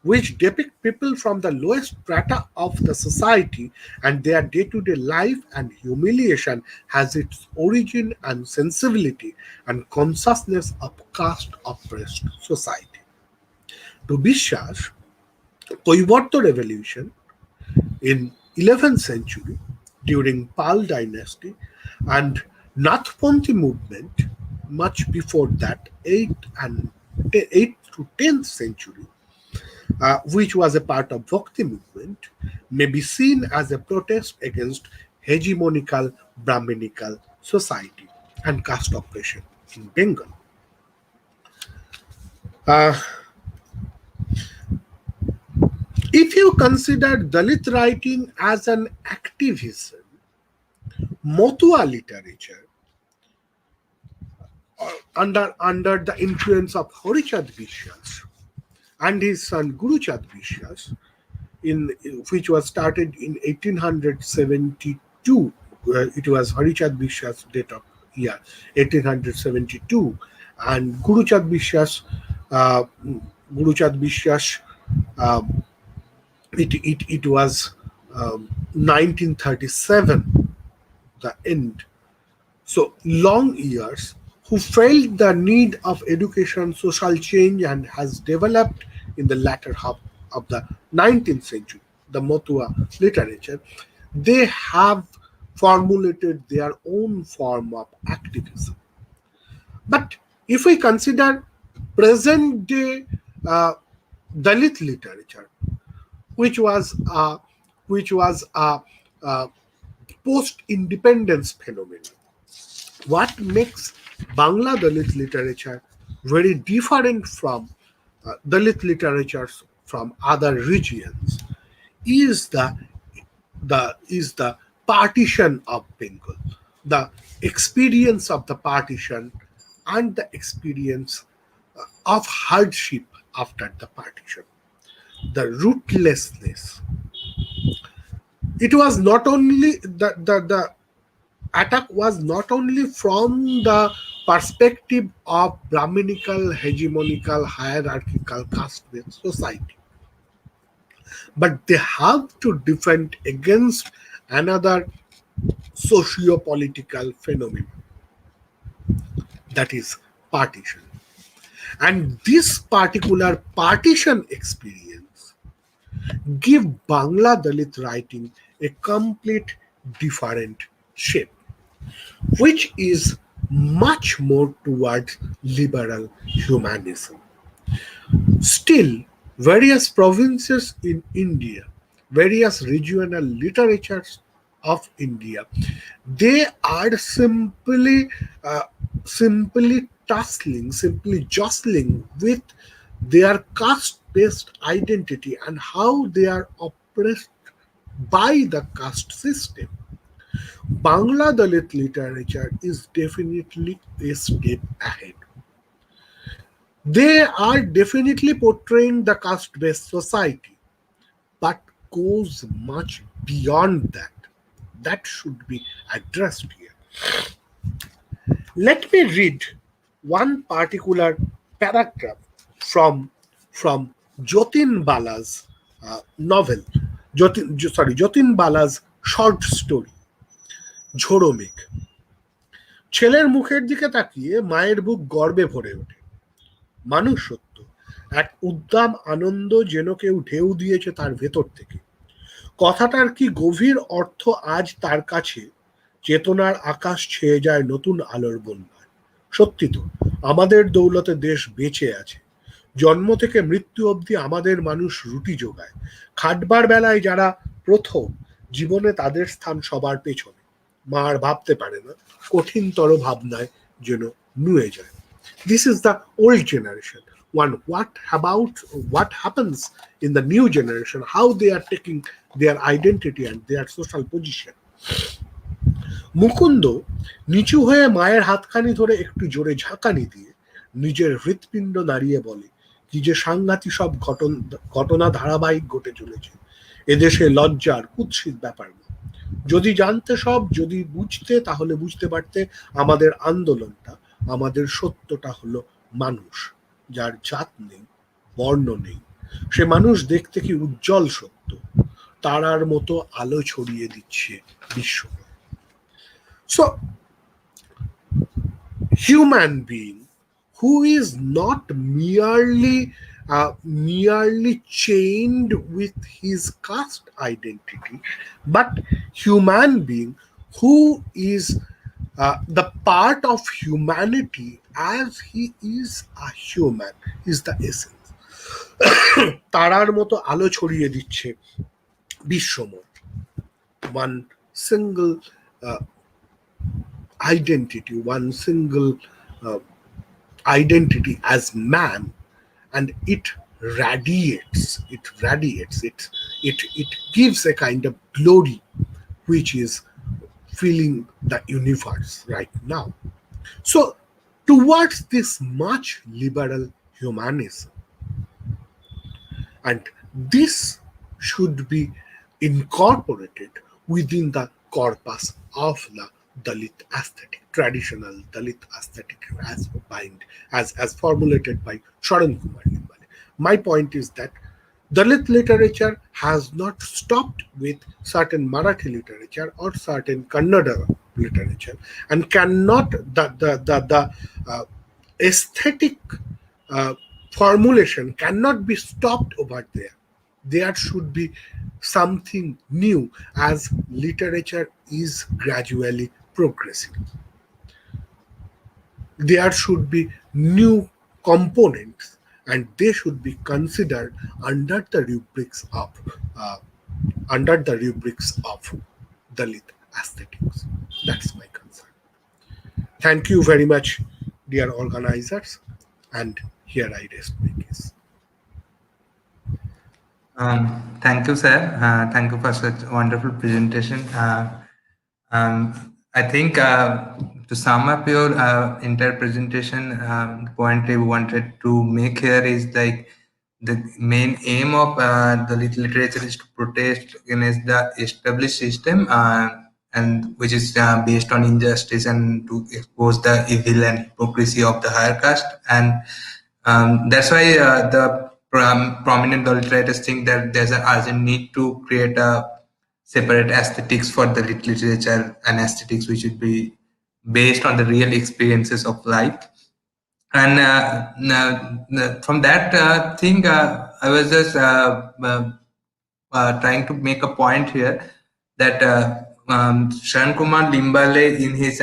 which depict people from the lowest strata of the society and their day-to-day life and humiliation, has its origin and sensibility and consciousness of caste-oppressed society. To Biswas, Koivarto revolution in 11th century during Pal dynasty and Nathpanthi movement much before that 8th to 10th century, which was a part of Bhakti movement, may be seen as a protest against hegemonical Brahminical society and caste oppression in Bengal. If you consider Dalit writing as an activism, Motua literature, under the influence of Harichand Biswas and his son Guruchand Biswas, which was started in 1872. It was Harichand Biswas' date of year, 1872, and Guruchand Biswas, uh, uh, it was 1937, the end. So long years, who felt the need of education, social change, and has developed in the latter half of the 19th century, the Motua literature, they have formulated their own form of activism. But if we consider present day Dalit literature, which was a post-independence phenomenon, what makes Bangla Dalit literature very different from Dalit literatures from other regions is the partition of Bengal, the experience of the partition, and the experience of hardship after the partition, the rootlessness. It was not only the attack was not only from the perspective of Brahminical, hegemonical, hierarchical caste-based society, but they have to defend against another socio-political phenomenon, that is partition. And this particular partition experience give Bangla Dalit writing a complete different shape, which is much more towards liberal humanism. Still, various provinces in India, various regional literatures of India, they are simply tussling, simply jostling with their caste-based identity and how they are oppressed by the caste system. Bangla Dalit literature is definitely a step ahead. They are definitely portraying the caste-based society, but goes much beyond that. That should be addressed here. Let me read one particular paragraph from Jatin Bala's novel, Jatin Bala's short story, Jhoro Megh. ছেলের মুখের দিকে তাকিয়ে মায়ের বুক গর্বে ভরে ওঠে। মানুষ সত্য, এক উদ্দাম আনন্দ যেন কেউ ঢেউ দিয়েছে তার ভেতর থেকে। কথাটার কি গভীর অর্থ আজ তার কাছে চেতনার আকাশ ছেয়ে যায় নতুন আলোর বন্যায়। সত্যি তো, আমাদের দৌলতে দেশ বেঁচে আছে। জন্ম থেকে মৃত্যু অবধি আমাদের মানুষ রুটি যোগায়। খাটবার বেলায় যারা প্রথম, জীবনে তাদের স্থান সবার পেছনে। মা আর ভাবতে পারে না, কঠিনতর ভাবনায় যেন নুয়ে যায়। This is the old generation. What happens in the new generation? How they are taking their identity and their social position. Mukunda নিচু হয়ে মায়ের হাতখানি ধরে একটু জোরে ঝাঁকানি দিয়ে নিজের হৃৎপিণ্ড নাড়িয়ে বলে, কি যে সাংঘাতিক সব ঘটনা ধারাবাহিক ঘটে চলেছে। এদেশে লজ্জার কুৎসিত ব্যাপার না। যদি জানতে সব, যদি বুঝতে, তাহলে বুঝতে পারতে আমাদের আন্দোলনটা, আমাদের সত্যটা হলো মানুষ, যার জাত নেই, বর্ণ নেই। সে মানুষ দেখতে কি উজ্জ্বল সত্য, তারার মতো আলো ছড়িয়ে দিচ্ছে বিশ্ব। So, human being who is not merely chained with his caste identity, but human being who is the part of humanity as he is a human is the essence. তারার মতো আলো ছড়িয়ে দিচ্ছে বিশ্বময়। One single identity, one single identity as man, and it gives a kind of glory which is filling the universe right now. So towards this much liberal humanism, and this should be incorporated within the corpus of the Dalit aesthetic, traditional Dalit aesthetic as formulated by Sharan Kumar Limbale. My point is that Dalit literature has not stopped with certain Marathi literature or certain Kannada literature, and cannot the aesthetic formulation cannot be stopped over there. There should be something new as literature is gradually progressing. There should be new components, and they should be considered under the rubrics of Dalit aesthetics. That's my concern. Thank you very much, dear organizers, and here I rest my case. Thank you, sir. Thank you for such wonderful presentation. I think to sum up your entire presentation, the point we wanted to make here is like the main aim of the literature is to protest against the established system, and which is based on injustice, and to expose the evil and hypocrisy of the higher caste. And that's why the prominent Dalit writers think that there's an urgent need to create a separate aesthetics for the literature, and aesthetics which should be based on the real experiences of life. And from that thing, I was just trying to make a point here that Sharan Kumar Limbale in his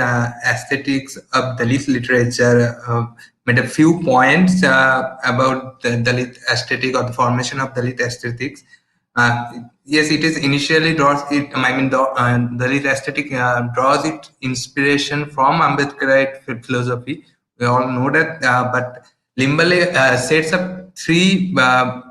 aesthetics of Dalit literature made a few points about the Dalit aesthetic or the formation of Dalit aesthetics. Yes, it is initially draws it. I mean, the Dalit aesthetic draws its inspiration from Ambedkarite philosophy. We all know that, but Limbale sets up three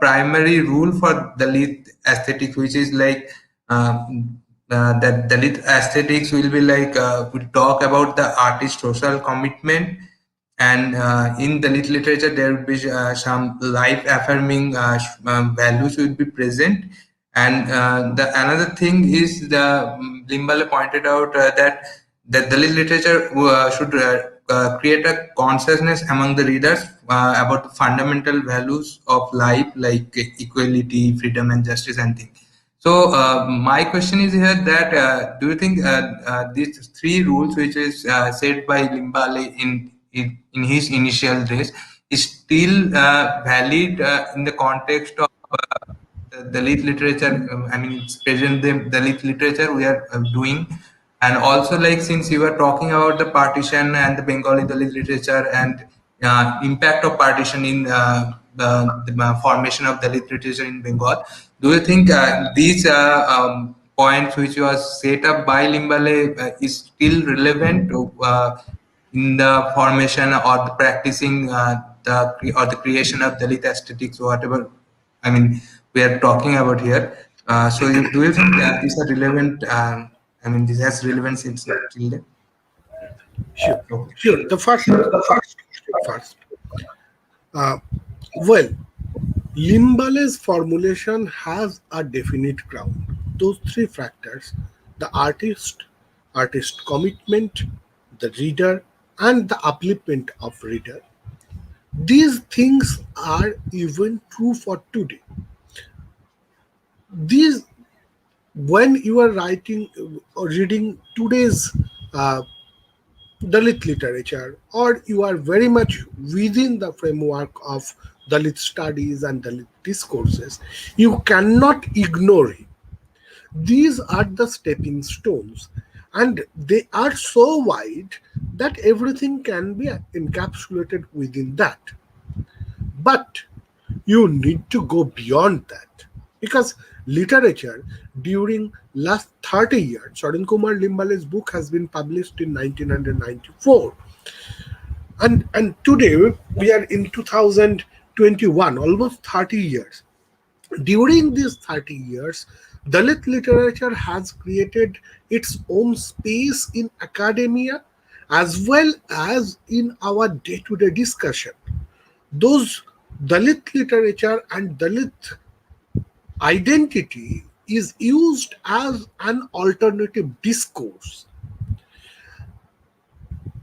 primary rule for Dalit aesthetic, which is like that Dalit aesthetics will be like we talk about the artist social commitment, and in Dalit literature there will be some life affirming values will be present. And the another thing is the Limbale pointed out that Dalit literature should create a consciousness among the readers about the fundamental values of life, like equality, freedom, and justice, and things. So my question is here that do you think these three rules, which is said by Limbale in his initial days, is still valid in the context of the Dalit literature? I mean, it's present the Dalit literature we are doing, and also like since you were talking about the partition and the Bengali Dalit literature and impact of partition in the formation of Dalit literature in Bengal, do you think these points which was set up by Limbale is still relevant in the formation or the practicing the creation of Dalit aesthetics, whatever I mean we are talking about here? Do you think these are relevant? I mean, this has relevance in till then? Sure, Okay. sure. The first question first. Uh, well, Limbale's formulation has a definite ground. Those three factors: the artist commitment, the reader, and the upliftment of reader. These things are even true for today. These, when you are writing or reading today's uh, Dalit literature, or you are very much within the framework of Dalit studies and Dalit discourses, you cannot ignore it. These are the stepping stones, and they are so wide that everything can be encapsulated within that. But you need to go beyond that, because literature during last 30 years, Charan Kumar Limbale's book has been published in 1994, and today we are in 2021, almost 30 years. During these 30 years, Dalit literature has created its own space in academia as well as in our day-to-day discussion. Those Dalit literature and Dalit identity is used as an alternative discourse.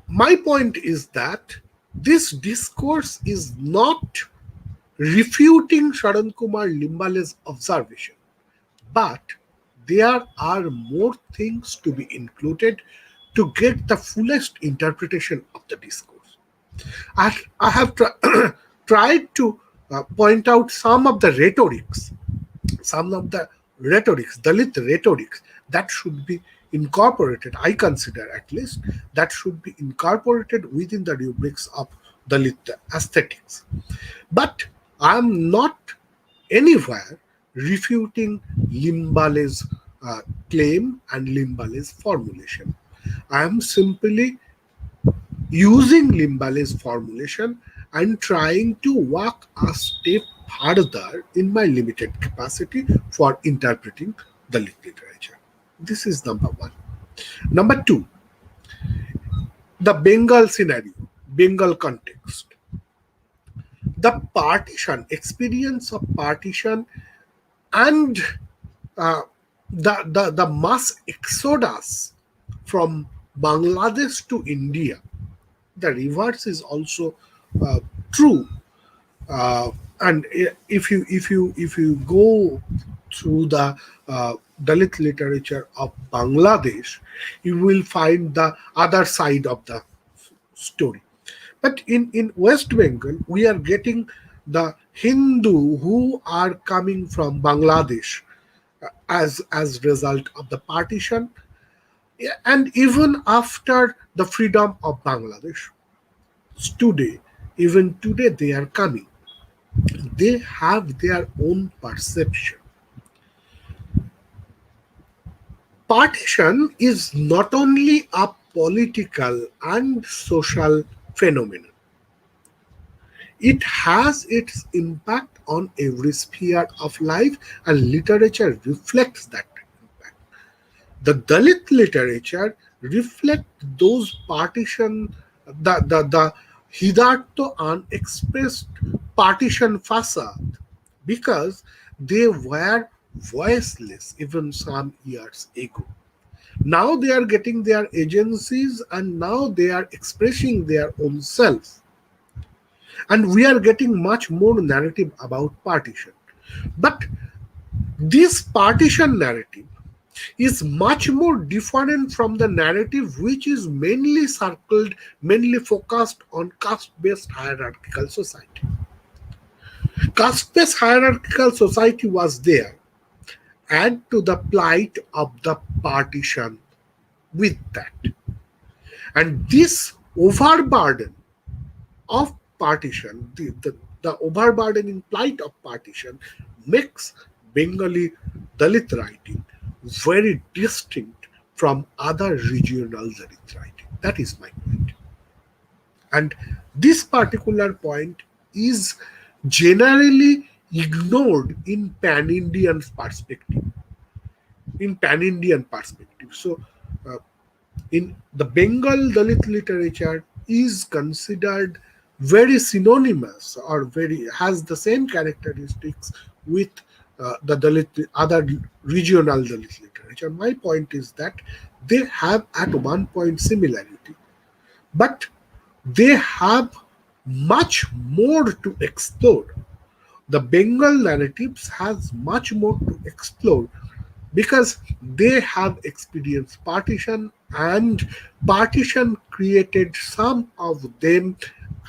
My point is that this discourse is not refuting Sharan Kumar Limbale's observation, but there are more things to be included to get the fullest interpretation of the discourse. I have tried to point out some of the rhetorics, Dalit rhetorics, that should be incorporated, I consider at least, that should be incorporated within the rubrics of Dalit aesthetics. But I am not anywhere refuting Limbale's claim and Limbale's formulation. I am simply using Limbale's formulation and trying to walk a step further in my limited capacity for interpreting the literature. This is number one. Number two, the Bengal scenario, Bengal context. The partition, experience of partition, and the mass exodus from Bangladesh to India. The reverse is also true. And if you go through the Dalit literature of Bangladesh, you will find the other side of the story. But in West Bengal, we are getting the Hindu who are coming from Bangladesh as result of the partition, and even after the freedom of Bangladesh. Even today they are coming. They have their own perception. Partition is not only a political and social phenomenon. It has its impact on every sphere of life, and literature reflects that impact. The Dalit literature reflect those partition, the hitherto unexpressed partition facade, because they were voiceless even some years ago. Now they are getting their agencies, and now they are expressing their own self. And we are getting much more narrative about partition. But This partition narrative is much more different from the narrative which is mainly focused on caste-based hierarchical society. Caste-based hierarchical society was there. Add to the plight of the partition with that. And this overburden of partition, the overburdening plight of partition, makes Bengali Dalit writing very distinct from other regional Dalit writing. That is my point. And this particular point is generally ignored in pan-Indian perspective. So, in the Bengal Dalit literature is considered very synonymous or very has the same characteristics with the Dalit other regional Dalit literature. My point is that they have at one point similarity, but they have much more to explore. The Bengal narratives has much more to explore because they have experienced partition, and partition created some of them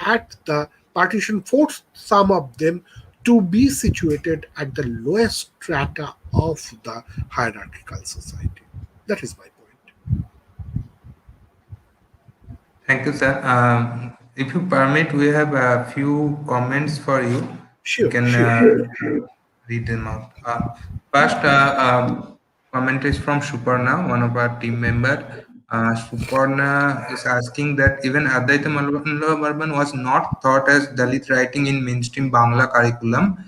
at the partition forced some of them to be situated at the lowest strata of the hierarchical society. That is my point. Thank you, sir. If you permit, we have a few comments for you. Sure, You can read them out. First, comment is from Suparna, one of our team member. Suparna is asking that even Advaita Varman was not taught as Dalit writing in mainstream Bangla curriculum.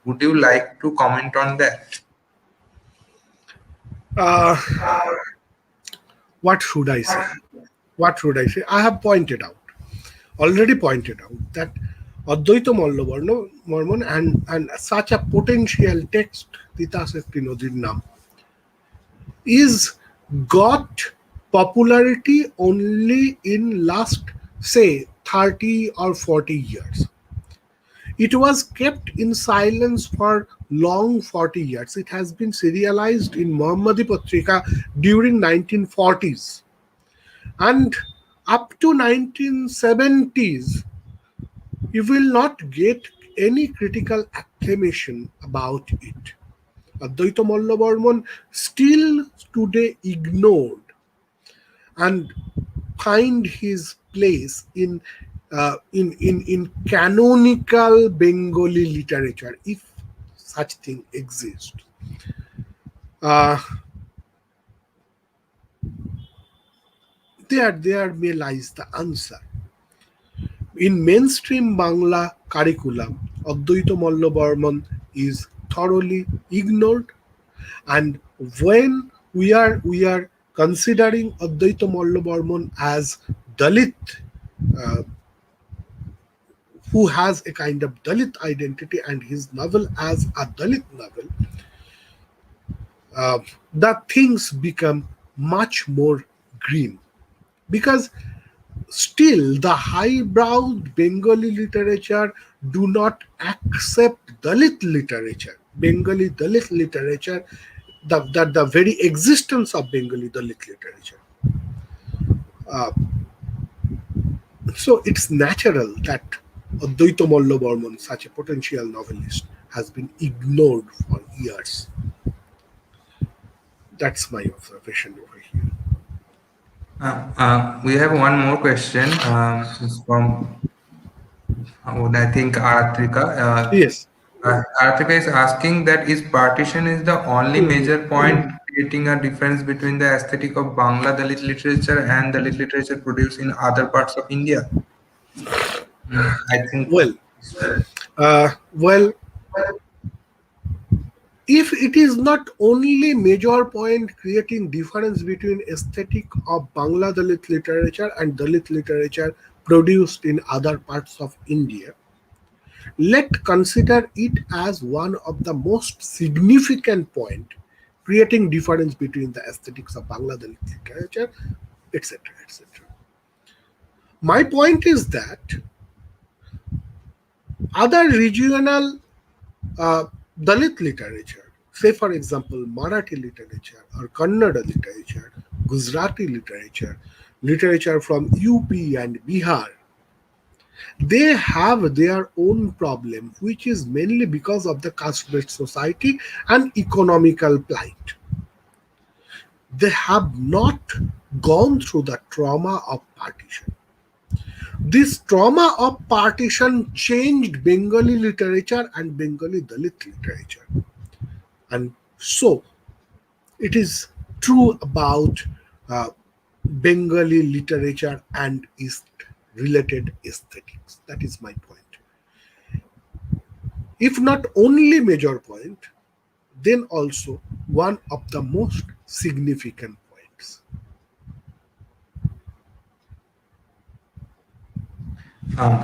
Would you like to comment on that? What should I say? I have already pointed out that Advaita Mormon and such a potential text, Titasakti Nodir Nam, is got popularity only in last, say, 30 or 40 years. It was kept in silence for long 40 years. It has been serialized in Mohammadi Patrika during 1940s. And up to 1970s, you will not get any critical acclamation about it. Advaita Varman still today ignored and find his place in canonical Bengali literature, if such thing exists. There may lies the answer. In mainstream Bangla curriculum, Advaita Varman is thoroughly ignored, and when we are considering Advaita Varman as Dalit, who has a kind of Dalit identity, and his novel as a Dalit novel, the things become much more grim, because still the highbrow Bengali literature do not accept Dalit literature. Bengali Dalit literature, the very existence of Bengali Dalit literature. So it's natural that Advaita Varman, such a potential novelist, has been ignored for years. That's my observation over here. We have one more question. It's from, I think, Artrika. Yes. Artrika is asking that is partition is the only major point creating a difference between the aesthetic of Bangla Dalit literature and Dalit literature produced in other parts of India. I think. Well, if it is not only major point creating difference between aesthetic of Bangla Dalit literature and Dalit literature produced in other parts of India, let's consider it as one of the most significant point creating difference between the aesthetics of Bangla Dalit literature, etc., etc. My point is that other regional Dalit literature, say for example Marathi literature or Kannada literature, Gujarati literature, literature from UP and Bihar, they have their own problem, which is mainly because of the caste-based society and economical plight. They have not gone through the trauma of partition. This trauma of partition changed Bengali literature and Bengali Dalit literature. And so it is true about uh, Bengali literature and its related aesthetics. That is my point. If not only major point, then also one of the most significant points.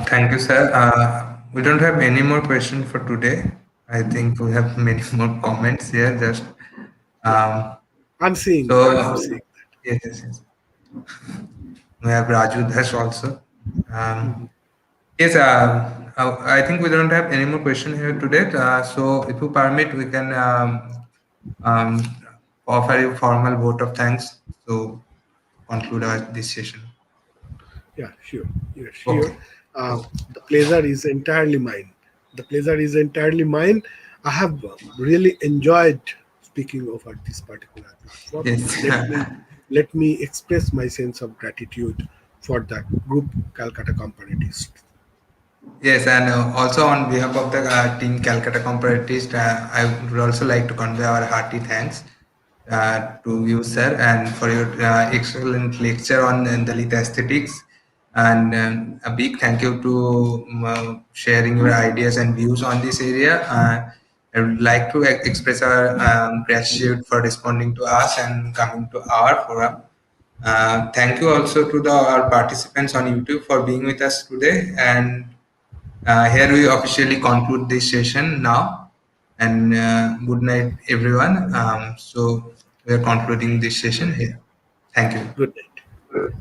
Thank you, sir. We don't have any more questions for today. I think we have many more comments here. Just I'm seeing so that. I'm seeing yes, yes, yes. We have Raju Dash also. that. Yes, I think we don't have any more questions here today. So, if you permit, we can um, offer you formal vote of thanks to conclude this session. Yeah, sure. Yeah, sure. Okay. The pleasure is entirely mine. The pleasure is entirely mine. I have really enjoyed speaking over this particular platform. Yes. Let me express my sense of gratitude for that group, Calcutta Comparatists. Yes, and also on behalf of the team Calcutta Comparatists, I would also like to convey our hearty thanks to you, sir, and for your excellent lecture on Dalit aesthetics. And a big thank you to sharing your ideas and views on this area. I would like to express our gratitude for responding to us and coming to our forum. Thank you also to our participants on YouTube for being with us today. And here we officially conclude this session now. And good night, everyone. So we are concluding this session here. Thank you. Good night.